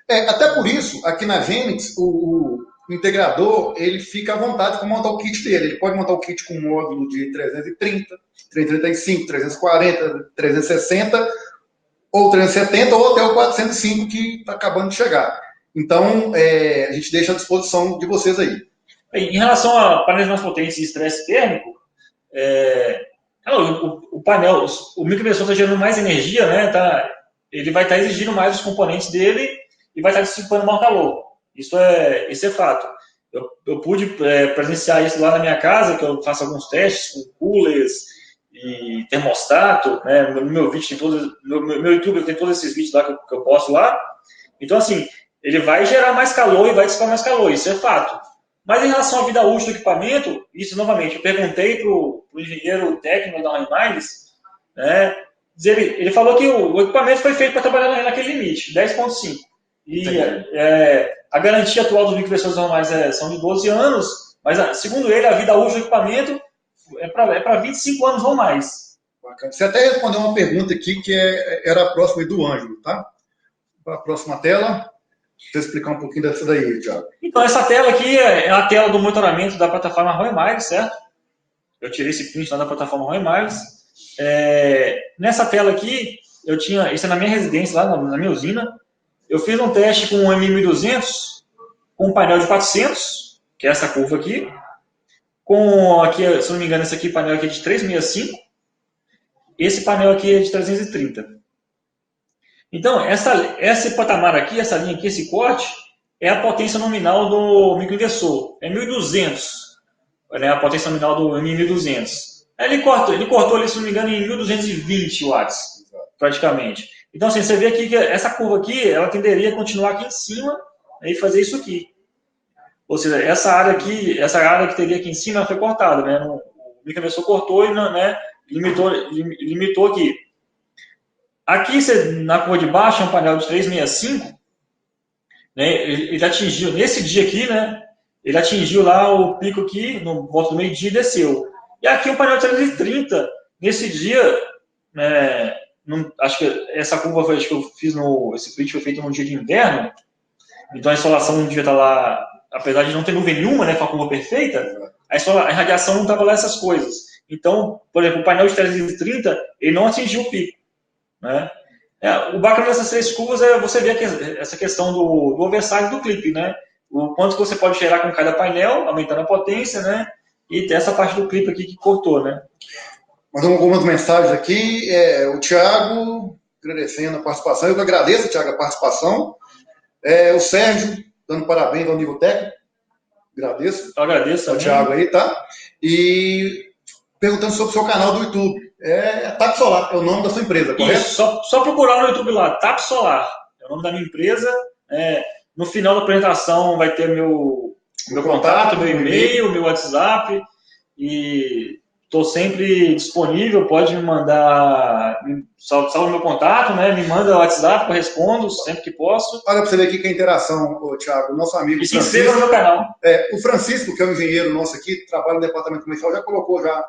Até por isso, aqui na Genix, o integrador, ele fica à vontade para montar o kit dele. Ele pode montar o kit com um módulo de 330, 335, 340, 360, ou 370, ou até o 405, que está acabando de chegar. Então, a gente deixa à disposição de vocês aí. Em relação a painéis mais potentes e estresse térmico, o painel, o microinversor está gerando mais energia, né? Ele vai estar exigindo mais os componentes dele e vai estar dissipando mais calor. Isso é fato. Eu pude presenciar isso lá na minha casa, que eu faço alguns testes com coolers e termostato, né? No meu vídeo meu YouTube tem todos esses vídeos lá que eu posto lá. Então, assim, ele vai gerar mais calor e vai dissipar mais calor, isso é fato. Mas em relação à vida útil do equipamento, isso novamente, eu perguntei para o engenheiro técnico da Raimais, né? Ele falou que o equipamento foi feito para trabalhar naquele limite, 10,5. E a garantia atual dos microinversores normais são de 12 anos, mas segundo ele, a vida útil do equipamento é para 25 anos ou mais. Bacana. Você até respondeu uma pergunta aqui que era a próxima do Ângelo, tá? A próxima tela. Deixa eu explicar um pouquinho dessa daí, Thiago. Então, essa tela aqui é a tela do monitoramento da plataforma Raimais, certo? Eu tirei esse print lá da plataforma Raimais. Nessa tela aqui, isso é na minha residência, lá na minha usina. Eu fiz um teste com um M1200, com um painel de 400, que é essa curva aqui, com aqui, se não me engano, esse aqui, painel aqui é de 365, esse painel aqui é de 330. Então, esse patamar aqui, essa linha aqui, esse corte, é a potência nominal do microinversor. É 1200, né, a potência nominal do M1200. Ele cortou ali, se não me engano, em 1220 watts, praticamente. Então, assim, você vê aqui que essa curva aqui, ela tenderia a continuar aqui em cima, né, e fazer isso aqui. Ou seja, essa área que teria aqui em cima, ela foi cortada, né? O microinversor cortou e, né, limitou aqui. Aqui, na curva de baixo, é um painel de 365, né? Ele atingiu, nesse dia aqui, né? Ele atingiu lá o pico aqui, no volta do meio-dia, e desceu. E aqui um painel de 330, nesse dia, né, acho que essa curva acho que eu fiz esse print foi feito num dia de inverno, então a insolação não devia estar lá, apesar de não ter nuvem nenhuma, né, com a curva perfeita, a radiação não estava lá, essas coisas. Então, por exemplo, o painel de 330, ele não atingiu o pico, né? O bacana dessas três curvas é você ver essa questão do oversize do clipe, né? O quanto que você pode gerar com cada painel, aumentando a potência, né? E tem essa parte do clipe aqui que cortou, né? Mandou algumas mensagens aqui. O Thiago agradecendo a participação. Eu que agradeço, Thiago, a participação. O Sérgio dando parabéns ao nível técnico. Agradeço. Eu agradeço ao Thiago aí, tá? E perguntando sobre o seu canal do YouTube. TAP Solar, é o nome da sua empresa, correto? Isso, só procurar no YouTube lá, TAP Solar. É o nome da minha empresa. No final da apresentação vai ter meu contato, meu e-mail, meu WhatsApp. E estou sempre disponível, pode me mandar, salva o meu contato, né? Me manda o WhatsApp, eu respondo sempre que posso. Olha para você ver aqui que é a interação, Thiago, nosso amigo e se inscreva no meu canal. O Francisco, que é um engenheiro nosso aqui, trabalha no departamento comercial, já colocou para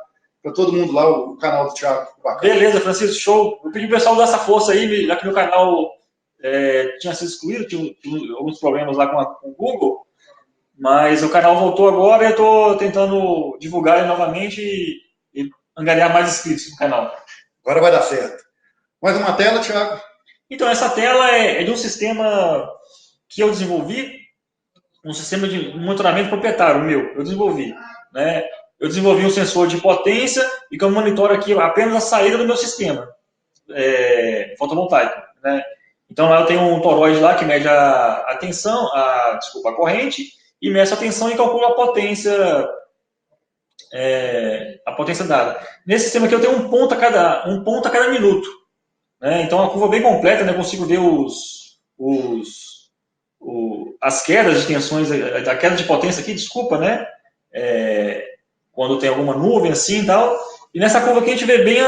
todo mundo lá o canal do Thiago. Bacana. Beleza, Francisco, show. Eu pedi pro pessoal dar essa força aí, já que meu canal tinha sido excluído, tinha alguns problemas lá com o Google, mas o canal voltou agora e eu estou tentando divulgar ele novamente e angariar mais inscritos no canal. Agora vai dar certo. Mais uma tela, Thiago. Então, essa tela é de um sistema que eu desenvolvi, um sistema de monitoramento proprietário meu, eu desenvolvi, né? Eu desenvolvi um sensor de potência e que eu monitoro aqui apenas a saída do meu sistema fotovoltaico, né? Então lá eu tenho um toroide lá que mede a tensão, a corrente, e mede a tensão e calcula a potência dada. Nesse sistema aqui eu tenho um ponto a cada minuto, né? Então a curva é bem completa, né? Eu consigo ver as quedas de tensões, a queda de potência aqui, desculpa, né? Quando tem alguma nuvem assim e tal. E nessa curva aqui a gente vê bem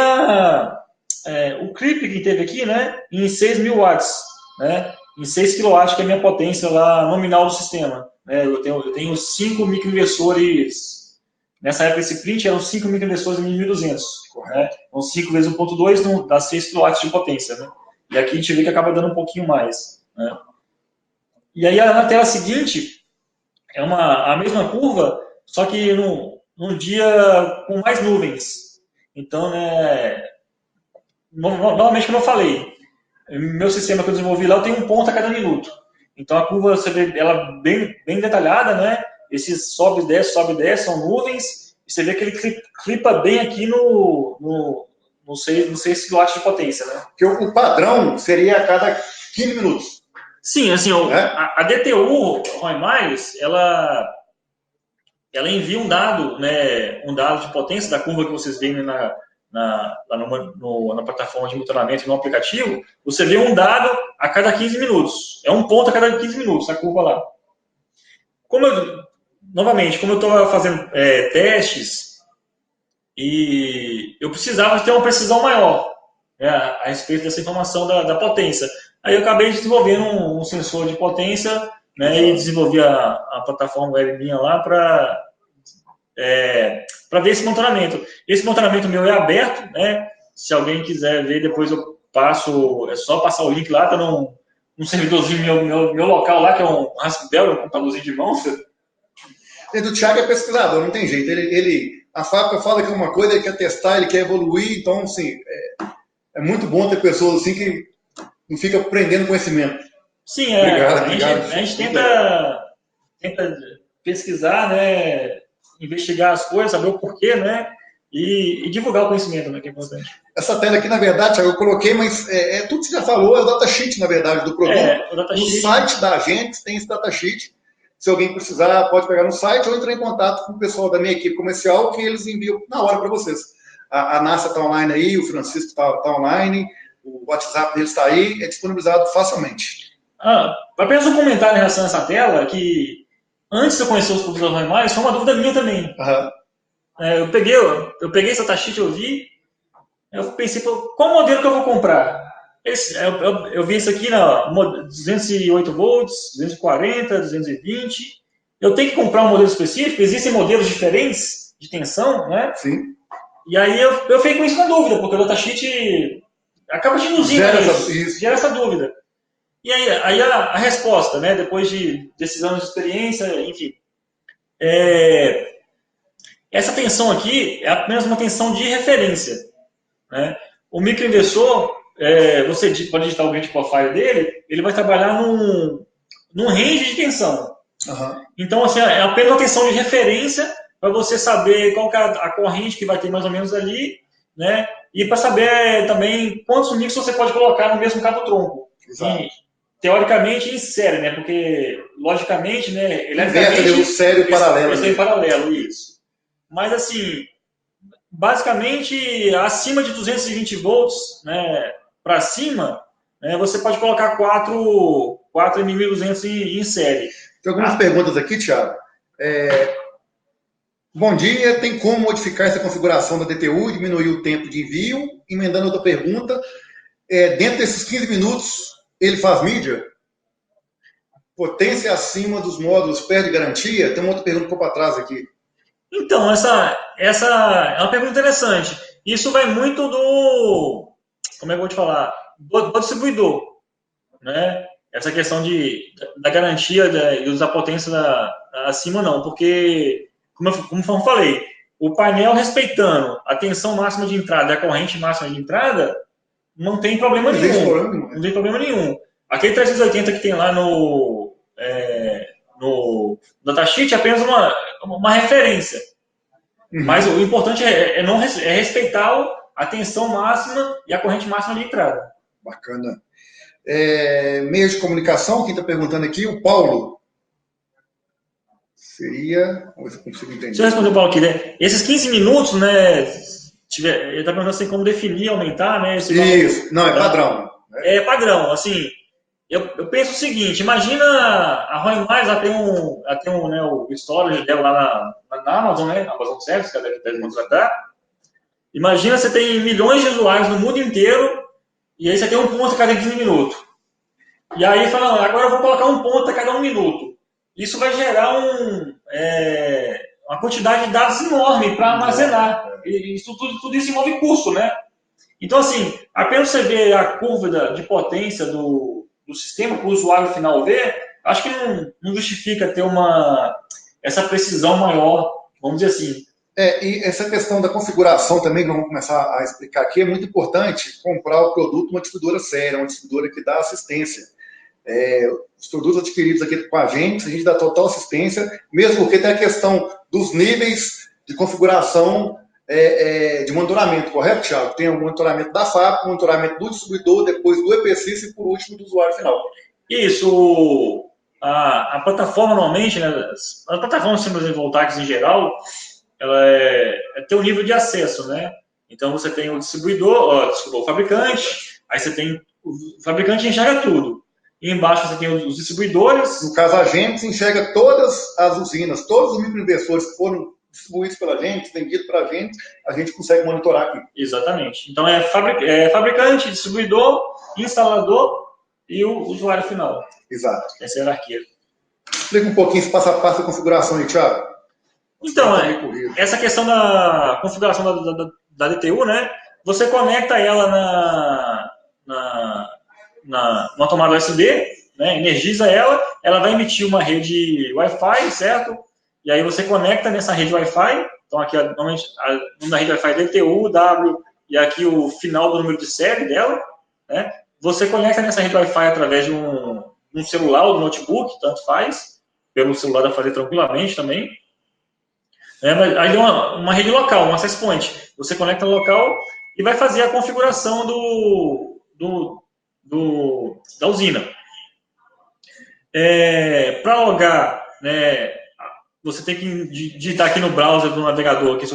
o clipe que teve aqui, né? Em 6.000 watts, né? Em 6 kW, que é a minha potência lá nominal do sistema. Né? Eu tenho 5 microinversores. Nessa época, esse print eram 5 microinversores em 1200. Né? Então, 5 vezes 1.2 dá 6 kW de potência. Né? E aqui a gente vê que acaba dando um pouquinho mais. Né? E aí, na tela seguinte, é a mesma curva, só que num dia com mais nuvens. Então, né, novamente, como eu falei, meu sistema que eu desenvolvi lá, eu tenho um ponto a cada minuto. Então, a curva, você vê ela bem detalhada, né? Esses sobe e desce, são nuvens. E você vê que ele clipa bem aqui no 6 kW de potência, né? Porque o padrão seria a cada 15 minutos. Sim, assim, a DTU, ela envia um dado, né, um dado de potência da curva que vocês veem lá na plataforma de monitoramento no aplicativo. Você vê um dado a cada 15 minutos. É um ponto a cada 15 minutos, a curva lá. Novamente, como eu estou fazendo testes, e eu precisava ter uma precisão maior, né, a respeito dessa informação da potência. Aí eu acabei desenvolvendo um sensor de potência, né, e desenvolvi a plataforma web minha lá para ver esse monitoramento. Esse monitoramento meu é aberto, né? Se alguém quiser ver, depois eu passo, é só passar o link lá, tá num servidorzinho meu local lá, que é um Raspberry, um computadorzinho de mão. E do Thiago é pesquisador, não tem jeito. A fábrica fala que é uma coisa, ele quer testar, ele quer evoluir, então, assim, é muito bom ter pessoas assim que não ficam aprendendo conhecimento. Sim, Obrigado. A gente tenta pesquisar, né? Investigar as coisas, saber o porquê, né? E divulgar o conhecimento, né? Que é importante. Essa tela aqui, na verdade, Thiago, eu coloquei, mas tudo que você já falou, é o datasheet, na verdade, do produto. No site da gente tem esse datasheet. Se alguém precisar, pode pegar no site ou entrar em contato com o pessoal da minha equipe comercial, que eles enviam na hora para vocês. A NASA está online aí, o Francisco está online, o WhatsApp deles está aí, é disponibilizado facilmente. Apenas um comentário em relação a essa tela, que antes de eu conhecer os produtos normais, foi uma dúvida minha também. Uhum. Eu peguei essa datasheet, eu vi, eu pensei, qual modelo que eu vou comprar? Eu vi isso aqui, 208 volts, 240, 220. Eu tenho que comprar um modelo específico? Existem modelos diferentes de tensão, né? Sim. E aí eu fiquei com isso na dúvida, porque o datasheet acaba te induzindo gera essa dúvida. E aí a resposta, né? Depois desses anos de experiência, enfim. Essa tensão aqui é apenas uma tensão de referência, né? O microinversor, você pode digitar o grid profile dele, ele vai trabalhar num range de tensão. Uhum. Então, assim, é apenas uma tensão de referência para você saber qual que é a corrente que vai ter mais ou menos ali, né? E para saber também quantos micros você pode colocar no mesmo cabo-tronco. Teoricamente, em série, né? Porque, logicamente, né? Eletricamente, o sério paralelo. Eles têm paralelo, isso. Mas, assim, basicamente, acima de 220 volts, né, para cima, né, você pode colocar 4 M1200 em série. Tem algumas perguntas aqui, Thiago. Bom dia, tem como modificar essa configuração da DTU e diminuir o tempo de envio? Emendando outra pergunta, dentro desses 15 minutos, ele faz mídia? Potência acima dos módulos perde garantia? Tem uma outra pergunta que ficou para trás aqui. Então, essa é uma pergunta interessante. Isso vai muito como é que eu vou te falar? Do distribuidor, né? Essa questão da garantia e usar potência acima não, porque, como eu falei, o painel respeitando a tensão máxima de entrada e a corrente máxima de entrada, não tem problema nenhum. Não tem problema nenhum. Aquele 380 que tem lá no datasheet é apenas uma referência. Mas o importante é respeitar a tensão máxima e a corrente máxima de entrada. Bacana. Meio de comunicação, quem está perguntando aqui, o Paulo. Seria... Vamos ver se eu consigo entender. Deixa eu responder o Paulo aqui, né? Esses 15 minutos, né? Ele está perguntando assim como definir, aumentar, né? Isso, não, é padrão. Né? É padrão, assim... Eu penso o seguinte, imagina a Roy Mais, ela tem né, o storage dela lá na Amazon, né? Amazon Service, que ela deve contratar. Imagina você tem milhões de usuários no mundo inteiro e aí você tem um ponto a cada 15 minutos. E aí fala, não, agora eu vou colocar um ponto a cada 1 minuto. Isso vai gerar uma quantidade de dados enorme para armazenar. E tudo isso envolve custo, né? Então, assim, apenas você ver a curva de potência do sistema para o usuário final ver, acho que não justifica ter essa precisão maior, vamos dizer assim. E essa questão da configuração também, que vamos começar a explicar aqui, é muito importante comprar o produto uma distribuidora séria, uma distribuidora que dá assistência. Os produtos adquiridos aqui com a gente dá total assistência, mesmo porque tem a questão dos níveis de configuração de monitoramento, correto, Thiago? Tem o monitoramento da fábrica, o monitoramento do distribuidor, depois do EPC e por último do usuário final. Isso. A plataforma normalmente, né, as plataformas de voltagens em geral, ela tem um nível de acesso, né? Então você tem o distribuidor, o fabricante, aí você tem o fabricante enxerga tudo. E embaixo você tem os distribuidores. No caso, a gente enxerga todas as usinas, todos os microinversores que foram distribuídos pela gente, vendidos para a gente consegue monitorar aqui. Exatamente. Então é fabricante, distribuidor, instalador e o usuário final. Exato. Essa é a hierarquia. Explica um pouquinho esse passo a passo da configuração aí, Thiago. Então, essa questão da configuração da DTU, né? Você conecta ela na tomada USB, né? Energiza ela vai emitir uma rede Wi-Fi, certo? E aí você conecta nessa rede Wi-Fi. Então aqui normalmente o nome da rede Wi-Fi é DTU, W, e aqui o final do número de série dela, né? Você conecta nessa rede Wi-Fi através de um celular ou do notebook, tanto faz. Pelo celular dá para fazer tranquilamente também. Mas aí é uma rede local, um access point. Você conecta no local e vai fazer a configuração da usina. Para logar, né, você tem que digitar aqui no browser do navegador, aqui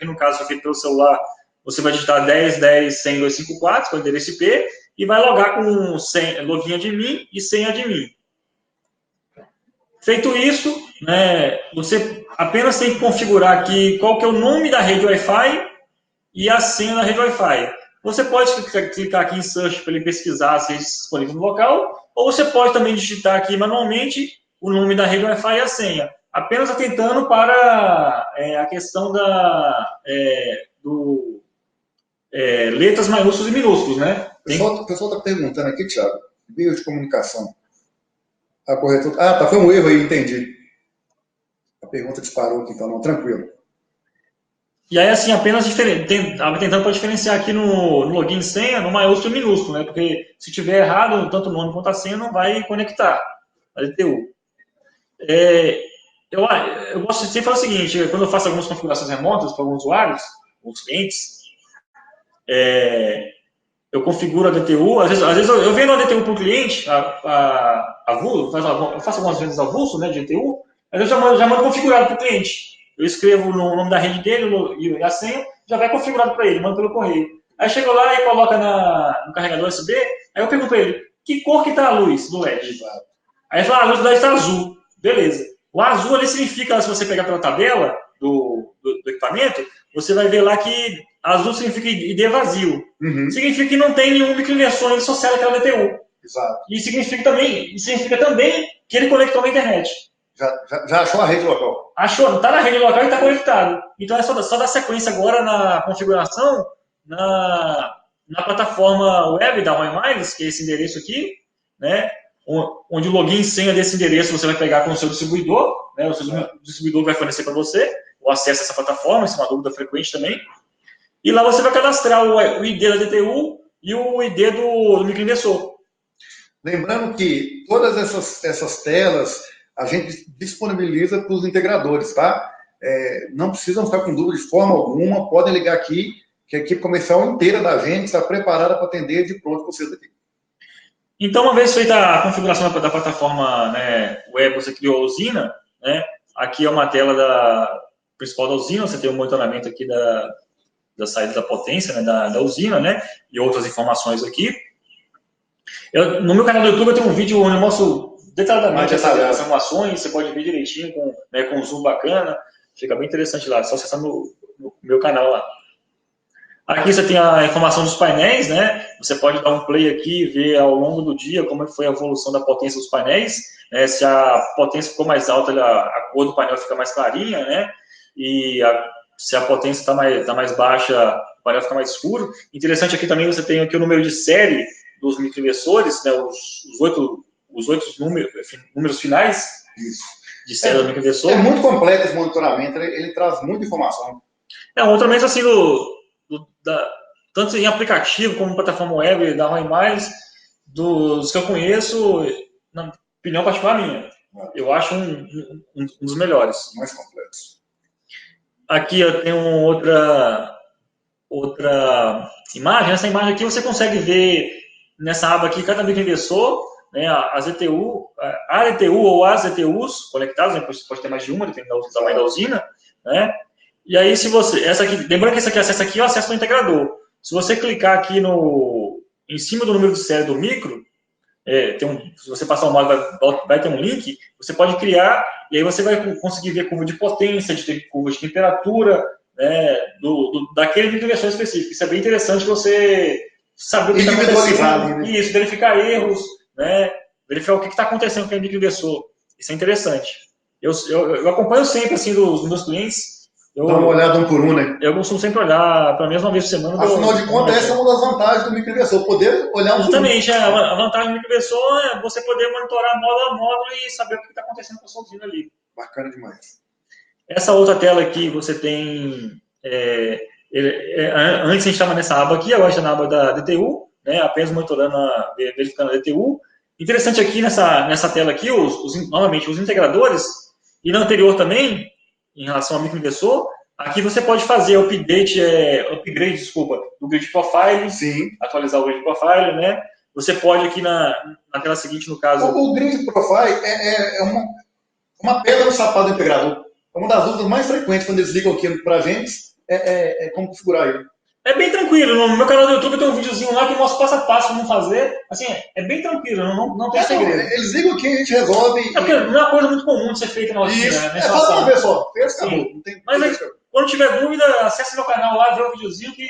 no caso, se for feito pelo celular, você vai digitar 10.10.100.254, com o endereço IP, e vai logar com login admin e senha admin. Feito isso, né, você apenas tem que configurar aqui qual que é o nome da rede Wi-Fi e a senha da rede Wi-Fi. Você pode clicar aqui em Search para ele pesquisar as redes disponíveis no local, ou você pode também digitar aqui manualmente o nome da rede Wi-Fi e a senha, apenas atentando para a questão letras maiúsculas e minúsculas, né? O pessoal está perguntando aqui, Thiago, meio de comunicação. Foi um erro aí, entendi. A pergunta disparou aqui, então não, tranquilo. E aí, assim, apenas tentando para diferenciar aqui no login e senha, no maiúsculo e minúsculo, né? Porque se tiver errado, tanto o nome quanto a senha não vai conectar a DTU. Eu gosto de sempre falar o seguinte, quando eu faço algumas configurações remotas para alguns usuários, alguns clientes, eu configuro a DTU, às vezes eu vendo a DTU para o cliente, eu faço algumas vendas avulso, né, de DTU, mas eu já mando configurado para o cliente. Eu escrevo o nome da rede dele e a senha, já vai configurado para ele, mando pelo correio. Aí chega lá e coloca no carregador USB, aí eu pergunto para ele, que cor que está a luz do LED? Aí ele fala, a luz do LED está azul. Beleza. O azul ali significa, se você pegar pela tabela do equipamento, você vai ver lá que azul significa ID vazio. Uhum. Significa que não tem nenhum microinversor associado àquela DTU. Exato. E significa também que ele conectou na internet. Já achou a rede local? Achou, está na rede local e está conectado. Então é só dar sequência agora na configuração na plataforma web da Roy Mais, que é esse endereço aqui, né? Onde o login e senha desse endereço você vai pegar com o seu distribuidor, né? O seu distribuidor vai fornecer para você o acesso a essa plataforma, isso é uma dúvida frequente também. E lá você vai cadastrar o ID da DTU e o ID do microinversor. Lembrando que todas essas telas a gente disponibiliza para os integradores, tá? Não precisam ficar com dúvida de forma alguma, podem ligar aqui, que a equipe comercial inteira da gente está preparada para atender de pronto vocês aqui. Então, uma vez feita a configuração da plataforma, né, web, você criou a usina, né? Aqui é uma tela principal da usina, você tem um monitoramento aqui da saída da potência, né, da usina, né? E outras informações aqui. No meu canal do YouTube eu tenho um vídeo onde eu mostro detalhadamente essas informações, você pode ver direitinho com um zoom bacana, fica bem interessante lá, só acessar no meu canal lá. Aqui você tem a informação dos painéis, né? Você pode dar um play aqui e ver ao longo do dia como foi a evolução da potência dos painéis, né? Se a potência ficou mais alta, a cor do painel fica mais clarinha, né? E se a potência está mais baixa, o painel fica mais escuro. Interessante aqui também, você tem aqui o número de série dos microinversores, né? Os oito números finais de série do microinversor. É muito completo esse monitoramento, ele traz muita informação. Um monitoramento assim tanto em aplicativo como plataforma web da Roi Mais, dos que eu conheço, na opinião particular minha, eu acho um dos melhores. Mais completos. Aqui eu tenho outra imagem. Essa imagem aqui você consegue ver nessa aba aqui cada microinversor, né, a ETU ou as ETUs conectadas, né, pode ter mais de uma, dependendo do tamanho da usina, né? E aí, lembrando que essa aqui é o acesso ao integrador. Se você clicar aqui em cima do número de série do micro, se você passar o mouse, vai ter um link, você pode criar, e aí você vai conseguir ver curva de potência, curva de temperatura, né, daquele microinversor específico. Isso é bem interessante você saber o que está acontecendo. Né? Isso, verificar erros, né, verificar o que está acontecendo com aquele microinversor. Isso é interessante. Eu acompanho sempre, assim, dos meus clientes. Dá uma olhada um por um, né? Eu costumo sempre olhar, pelo menos uma vez por semana. Afinal de contas, essa é uma das vantagens do microinversor, poder olhar um Justamente, a vantagem do microinversor é você poder monitorar módulo a módulo e saber o que está acontecendo com a sua usina ali. Bacana demais. Essa outra tela aqui, você tem... antes a gente estava nessa aba aqui, agora está na aba da DTU, né, apenas monitorando, verificando a DTU. Interessante aqui nessa tela aqui, novamente, os integradores, e na anterior também, em relação ao microinversor, aqui você pode fazer upgrade do grid profile. Sim. Atualizar o grid profile, né? Você pode aqui na tela seguinte, no caso... O grid profile é uma pedra no sapato do integrador. É uma das dúvidas mais frequentes quando eles ligam aqui para a gente, como configurar ele. É bem tranquilo. No meu canal do YouTube tem um videozinho lá que mostra passo a passo como fazer. Assim, é bem tranquilo, não tem segredo. Eles ligam aqui, a gente resolve. Porque não é uma coisa muito comum de ser feita na usina. Isso, só uma vez só. Fez, acabou. Não tem... Mas quando tiver dúvida, acesse meu canal lá, vê o videozinho que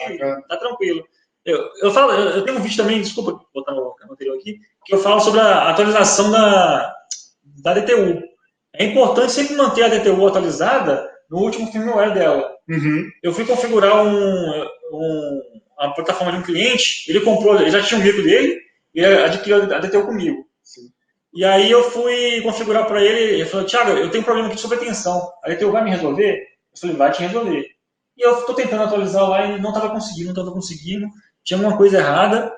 tá tranquilo. Eu tenho um vídeo também, desculpa botar no canal anterior aqui, que eu falo sobre a atualização da DTU. É importante sempre manter a DTU atualizada no último firmware dela. Uhum. Eu fui configurar a plataforma de um cliente, ele já tinha um micro dele, e ele adquiriu a DTU comigo. Sim. E aí eu fui configurar para ele falou, Thiago, eu tenho um problema aqui de sobretensão, a DTU vai me resolver? Eu falei, vai te resolver. E eu estou tentando atualizar lá e não estava conseguindo, tinha alguma coisa errada.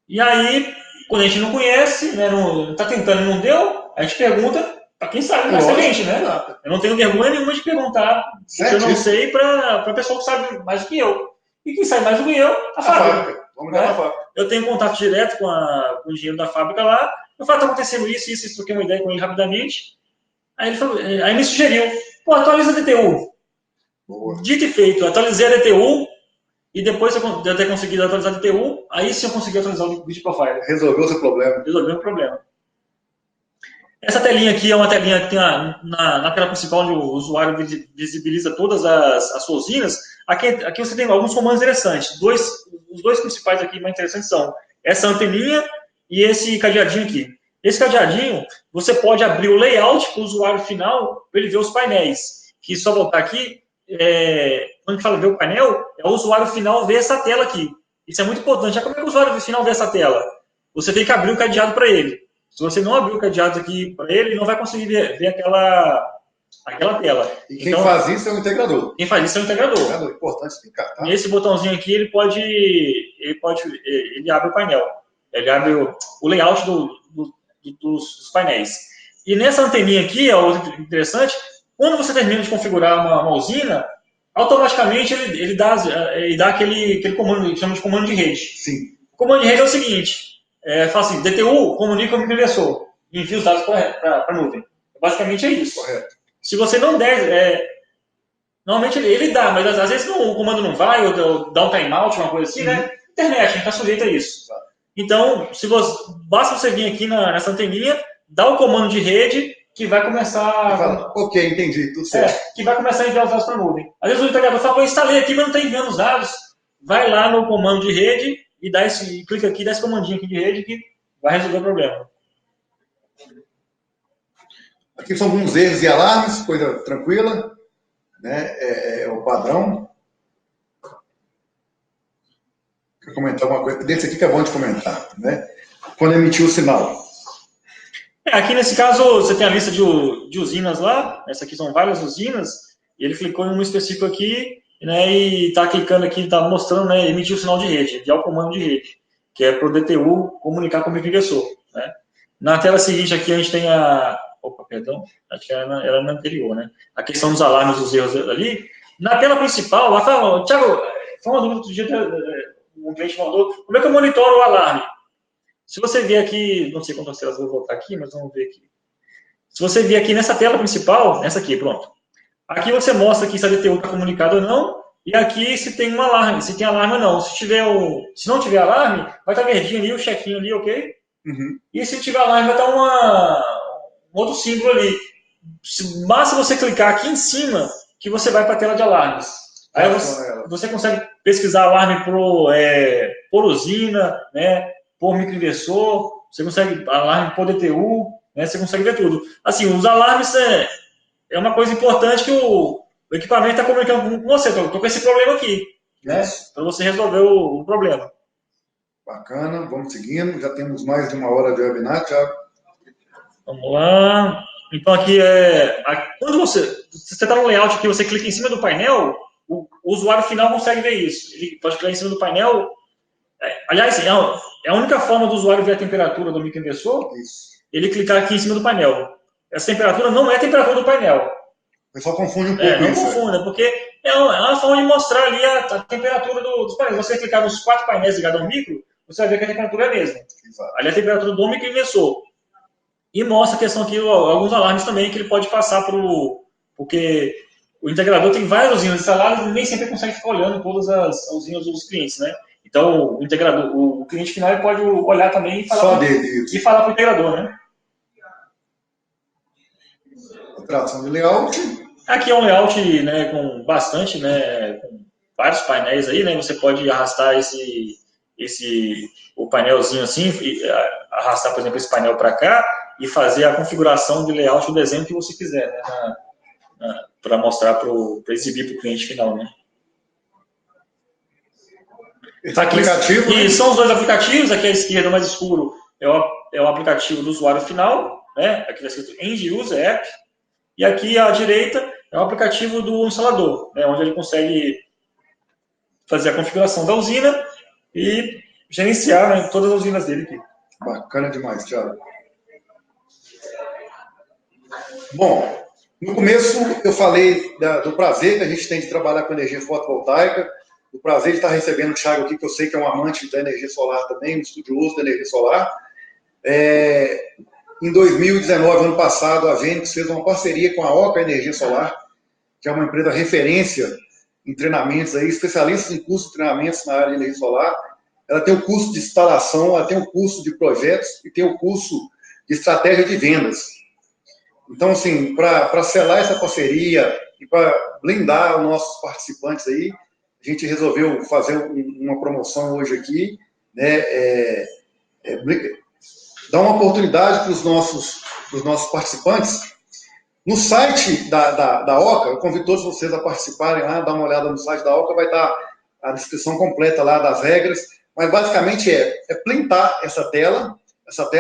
E aí, quando a gente não conhece, né, tá tentando e não deu, a gente pergunta para quem sabe mais que a gente, né? Eu não tenho vergonha nenhuma de perguntar se eu não sei para a pessoa que sabe mais do que eu. E quem sabe mais do que eu, a fábrica. Vamos ligar pra fábrica. Eu tenho contato direto com o engenheiro da fábrica lá. Eu falo, tá acontecendo isso, troquei uma ideia com ele rapidamente. Aí ele me sugeriu, atualiza a DTU. Boa. Dito e feito, atualizei a DTU. E depois de eu ter conseguido atualizar a DTU, aí sim eu consegui atualizar o grid profile. Resolveu o seu problema. Resolveu o problema. Essa telinha aqui é uma telinha que tem na tela principal onde o usuário visibiliza todas as suas usinas. Aqui você tem alguns comandos interessantes. Os dois principais aqui mais interessantes são essa anteninha e esse cadeadinho aqui. Esse cadeadinho, você pode abrir o layout para o usuário final para ele ver os painéis. Que só voltar aqui, quando a gente fala ver o painel, é o usuário final ver essa tela aqui. Isso é muito importante. Como é que o usuário final vê essa tela? Você tem que abrir o cadeado para ele. Se você não abrir o cadeado aqui para ele não vai conseguir ver aquela tela. E quem faz isso é o integrador. Quem faz isso é o integrador. É importante explicar, tá? E esse botãozinho aqui, ele pode ele abre o painel, ele abre o layout dos painéis. E nessa anteninha aqui, outra interessante, quando você termina de configurar uma usina, automaticamente ele dá aquele comando, que chama de comando de rede. Sim. O comando de rede é o seguinte, fala assim, DTU comunica com o microinversor, envia os dados para a nuvem. Basicamente é isso. Correto. Se você não der, normalmente ele dá, mas às vezes o comando não vai, ou dá um timeout, uma coisa assim, né? Internet, a gente está sujeito a isso. Então, basta você vir aqui nessa anteninha, dar o comando de rede, que vai começar... Fala, ok, entendi, tudo certo. Que vai começar a enviar os dados para a nuvem. Às vezes o integrador fala, eu instalei aqui, mas não está enviando os dados. Vai lá no comando de rede e clica aqui, dá esse comandinho aqui de rede que vai resolver o problema. Aqui são alguns erros e alarmes, coisa tranquila, né? É o padrão. Quero comentar uma coisa desse aqui que é bom de comentar, né? Quando emitiu o sinal. Aqui nesse caso você tem a lista de usinas lá, essa aqui são várias usinas, e ele clicou em uma específica aqui, né, e está clicando aqui, está mostrando, né, emitir o sinal de rede, enviar o comando de rede, que é para o DTU comunicar com o microinversor, né. Na tela seguinte aqui a gente tem acho que era na anterior, né, a questão dos alarmes, dos erros ali. Na tela principal, lá fala, Thiago, foi uma dúvida do dia, um cliente mandou, como é que eu monitoro o alarme? Se você vier aqui, não sei quantas telas eu vou voltar aqui, mas vamos ver aqui. Se você vier aqui nessa tela principal, essa aqui, pronto. Aqui você mostra aqui se a DTU está comunicada ou não, e aqui se tem um alarme, se tem alarme ou não. Se não tiver alarme, vai estar verdinho ali, o chequinho ali, ok? E se tiver alarme, vai estar um outro símbolo ali. Basta você clicar aqui em cima, que você vai para a tela de alarmes. Aí você consegue pesquisar alarme por usina, né? Por microinversor, você consegue alarme por DTU, né, você consegue ver tudo. Assim, os alarmes é uma coisa importante que o equipamento está comunicando com você. Estou com esse problema aqui, né, para você resolver o problema. Bacana, vamos seguindo. Já temos mais de 1 hora de webinar, Thiago. Vamos lá. Então aqui quando você está no layout aqui, você clica em cima do painel, o usuário final consegue ver isso. Ele pode clicar em cima do painel. Aliás, é a única forma do usuário ver a temperatura do microinversor, ele clicar aqui em cima do painel. Essa temperatura não é a temperatura do painel. O pessoal confunde um pouco não isso. Não confunda, porque é uma forma de mostrar ali a temperatura dos painéis. Você clicar nos 4 painéis ligados ao micro, você vai ver que a temperatura é a mesma. Exato. Ali é a temperatura do microinversor. E mostra a questão aqui, alguns alarmes também que ele pode passar porque o integrador tem várias usinas instaladas e nem sempre consegue ficar olhando todas as usinas dos clientes, né? Então, o integrador, o cliente final, ele pode olhar também e falar para o integrador, né? Tração de layout. Aqui é um layout, né, com bastante, né, com vários painéis aí, né? Você pode arrastar o painelzinho assim, arrastar, por exemplo, esse painel para cá e fazer a configuração de layout do desenho que você quiser, né? Para mostrar, para exibir para o cliente final, né? Esse aplicativo, e são os dois aplicativos. Aqui à esquerda, mais escuro, é o aplicativo do usuário final, né? Aqui está escrito End User App. E aqui à direita é o aplicativo do instalador, né? Onde ele consegue fazer a configuração da usina e gerenciar, né, todas as usinas dele aqui. Bacana demais, Thiago. Bom, no começo eu falei do prazer que a gente tem de trabalhar com energia fotovoltaica, o prazer de estar recebendo o Thiago aqui, que eu sei que é um amante da energia solar também, um estudioso da energia solar. Em 2019, ano passado, a Fênix fez uma parceria com a Oca Energia Solar, que é uma empresa referência em treinamentos, aí, especialistas em curso de treinamentos na área de energia solar. Ela tem o curso de instalação, ela tem o curso de projetos e tem o curso de estratégia de vendas. Então, assim, para selar essa parceria e para blindar os nossos participantes aí, a gente resolveu fazer uma promoção hoje aqui, né? Dar uma oportunidade para os nossos participantes. No site da OCA, eu convido todos vocês a participarem lá, dar uma olhada no site da OCA, vai estar a descrição completa lá das regras, mas basicamente é printar essa tela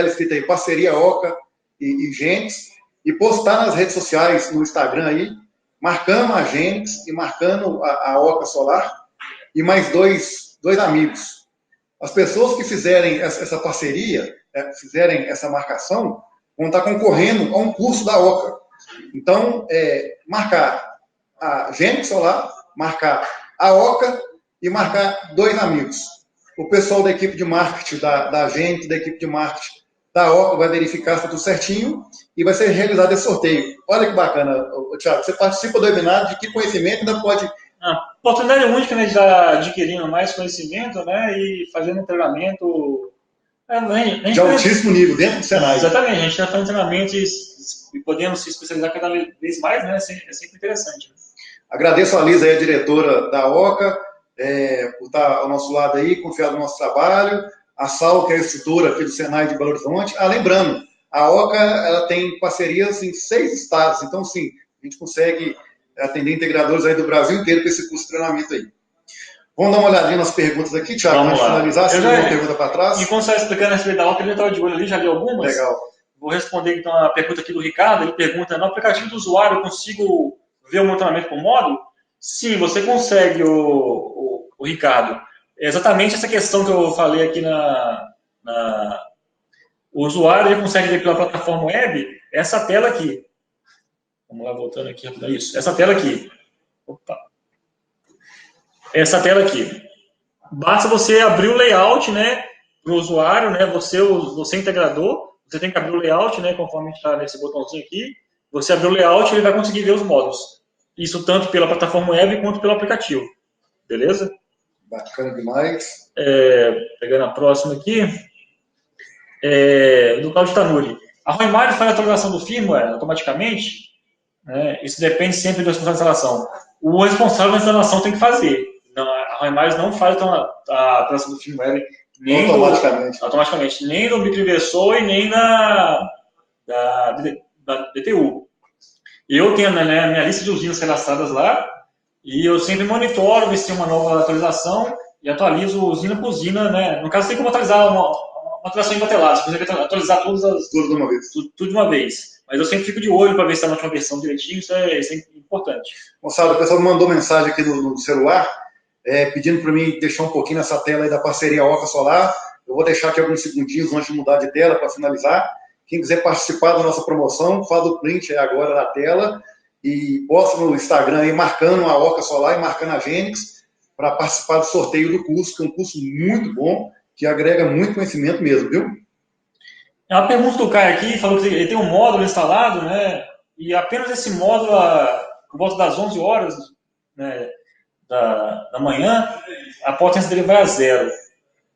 escrita aí, parceria OCA e Gênix, e postar nas redes sociais, no Instagram aí, marcando a Gênix e marcando a OCA Solar, e mais dois amigos. As pessoas que fizerem essa parceria, fizerem essa marcação, vão estar concorrendo a um curso da OCA. Então, marcar a Gênix Solar, marcar a OCA e marcar 2 amigos. O pessoal da equipe de marketing da Gênix, da equipe de marketing da OCA vai verificar se está tudo certinho e vai ser realizado esse sorteio. Olha que bacana, Thiago, você participa do webinar, de que conhecimento ainda pode... Oportunidade única, né, de estar adquirindo mais conhecimento, né, e fazendo um treinamento de altíssimo nível, dentro do Senai. Exatamente, a gente está fazendo treinamento e podemos se especializar cada vez mais, né, é sempre interessante. Agradeço a Lisa, a diretora da OCA, por estar ao nosso lado aí, confiar no nosso trabalho. A Sal, que é a instrutora aqui do Senai de Belo Horizonte. lembrando, a OCA ela tem parcerias em 6 estados, então, sim, a gente consegue atender integradores aí do Brasil inteiro com esse curso de treinamento aí. Vamos dar uma olhadinha nas perguntas aqui, Thiago, antes de finalizar, se tem uma pergunta para trás. Enquanto você está explicando a respeito da OCA, ele estava de olho ali, já li algumas. Legal. Vou responder então a pergunta aqui do Ricardo. Ele pergunta, no aplicativo do usuário eu consigo ver o monitoramento por módulo? Sim, você consegue, o Ricardo. É exatamente essa questão que eu falei aqui o usuário ele consegue ver pela plataforma web essa tela aqui. Vamos lá, voltando aqui. Isso, essa tela aqui. Opa. Essa tela aqui. Basta você abrir o layout, né, para o usuário, né, você integrador, você tem que abrir o layout, né, conforme está nesse botãozinho aqui. Você abrir o layout, ele vai conseguir ver os módulos. Isso tanto pela plataforma web quanto pelo aplicativo. Beleza? Bacana demais. Pegando a próxima aqui. Do Claudio Tanuri. A Roimar faz a atualização do firmware automaticamente? Isso depende sempre do responsável da instalação. O responsável da instalação tem que fazer. A Roimar não faz a atualização do firmware nem automaticamente, nem no microinversor e nem da DTU. Eu tenho a minha lista de usinas cadastradas lá e eu sempre monitoro, ver se tem uma nova atualização e atualizo usina por usina, né? No caso, tem como atualizar uma atualização embatelada, você consegue atualizar tudo de uma vez. Tudo de uma vez. Mas eu sempre fico de olho para ver se está na última versão direitinho, isso é importante. Moçada, o pessoal mandou mensagem aqui no celular, pedindo para mim deixar um pouquinho nessa tela aí da parceria OCA Solar. Eu vou deixar aqui alguns segundinhos antes de mudar de tela para finalizar. Quem quiser participar da nossa promoção, faz o print agora da tela e posta no Instagram aí, marcando a OCA Solar e marcando a Gênix para participar do sorteio do curso, que é um curso muito bom, que agrega muito conhecimento mesmo, viu? É uma pergunta do Caio aqui, falou que ele tem um módulo instalado, né? E apenas esse módulo, por volta das 11 horas, né, da manhã, a potência dele vai a 0.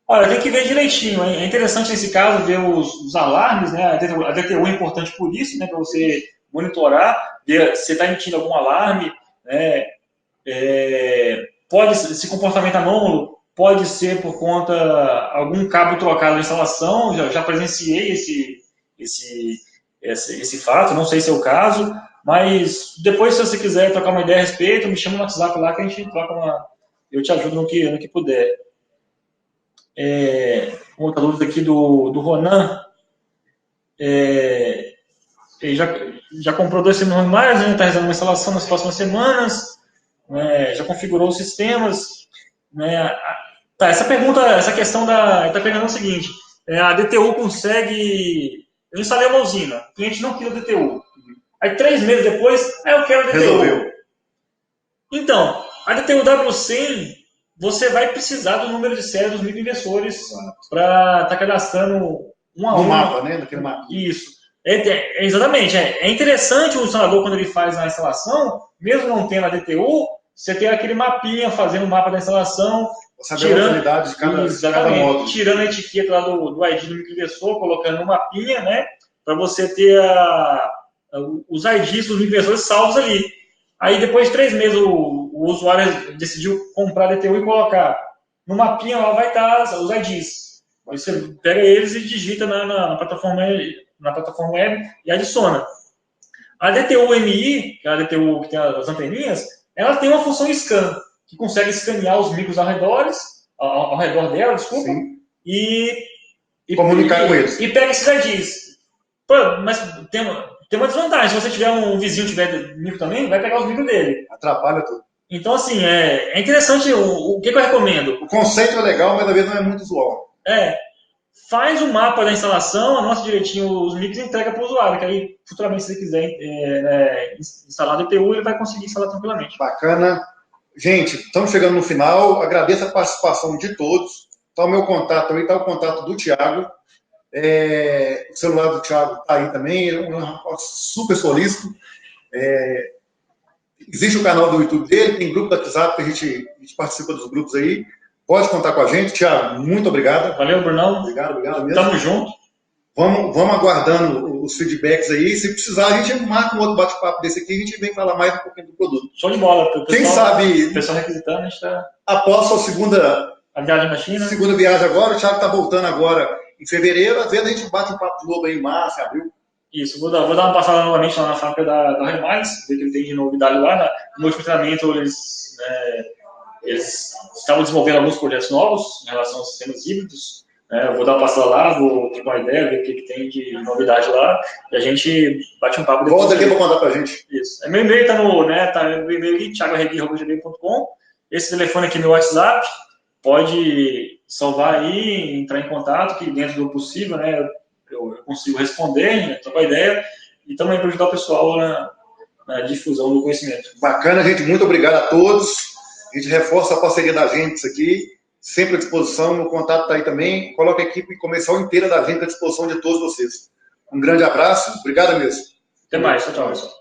Olha, tem que ver direitinho, hein? É interessante nesse caso ver os alarmes, né? A DTU é importante por isso, né? Para você monitorar, ver se está emitindo algum alarme, né? Esse comportamento anômalo pode ser por conta algum cabo trocado na instalação. Já presenciei esse fato, não sei se é o caso, mas depois, se você quiser trocar uma ideia a respeito, me chama no WhatsApp lá que a gente troca eu te ajudo no que puder. Outra dúvida aqui do Ronan. Ele já comprou 2 sistemas mais, né? Está realizando uma instalação nas próximas semanas, né? Já configurou os sistemas, né? Tá, essa questão está pegando o seguinte: a DTU consegue. Eu instalei uma usina, o cliente não queria DTU. Aí 3 meses depois, eu quero a DTU. Resolveu. Então, a DTU W100, você vai precisar do número de série dos microinversores para estar cadastrando um a um. No mapa, né? Naquele mapa. Isso. Exatamente. É interessante o instalador, quando ele faz a instalação, mesmo não tendo a DTU, você tem aquele mapinha fazendo o mapa da instalação, saber a utilidade de cada módulo. Tirando a etiqueta lá do ID do microinversor, colocando um mapinha, né? Para você ter os IDs dos microinversores salvos ali. Aí, depois de 3 meses, o usuário decidiu comprar a DTU e colocar. No mapinha lá vai estar os IDs. Aí você pega eles e digita na plataforma web e adiciona. A DTU-MI, que é a DTU que tem as anteninhas, ela tem uma função scan, que consegue escanear os micros ao redor dela, desculpa, e comunicar com eles. E pega esses IDs. Mas tem uma desvantagem. Se você tiver um vizinho tiver micro também, vai pegar os micros dele. Atrapalha tudo. Então, assim, é interessante o que eu recomendo. O conceito é legal, mas às vezes não é muito usual. Faz o mapa da instalação, anota direitinho os micros e entrega para o usuário, que aí, futuramente, se ele quiser instalar a DPU, ele vai conseguir instalar tranquilamente. Bacana. Gente, estamos chegando no final. Agradeço a participação de todos. Está o meu contato aí, está o contato do Thiago. O celular do Thiago está aí também. Ele é um rapaz super solícito. Existe o canal do YouTube dele, tem grupo do WhatsApp que a gente participa dos grupos aí. Pode contar com a gente. Thiago, muito obrigado. Valeu, Brunão. Obrigado mesmo. Tamo junto. Vamos aguardando os feedbacks aí. Se precisar, a gente marca um outro bate-papo desse aqui e a gente vem falar mais um pouquinho do produto. Show de bola. Pessoal, quem sabe, o pessoal requisitando, a gente está... Após sua segunda viagem na China. Segunda viagem agora, o Thiago está voltando agora em fevereiro. Às vezes a gente bate um papo de novo aí em março, em abril. Isso, vou dar uma passada novamente lá na fábrica da Remais, ver o que ele tem de novidade lá. No último treinamento, eles estavam desenvolvendo alguns projetos novos em relação aos sistemas híbridos. Eu vou dar uma passada lá, vou ter uma ideia, ver o que tem de novidade lá, e a gente bate um papo depois. Volta aqui para contar para a gente. Isso. Meu e-mail está no e-mail aqui, thiagoarregui.com. Esse telefone aqui é meu WhatsApp, pode salvar aí, entrar em contato, que dentro do possível, né, eu consigo responder, trocar ideia, e também para ajudar o pessoal na difusão do conhecimento. Bacana, gente, muito obrigado a todos. A gente reforça a parceria da gente aqui, sempre à disposição, o contato está aí também. Coloca a equipe comercial inteira da gente à disposição de todos vocês. Um grande abraço, obrigado mesmo. Até mais, tchau, pessoal.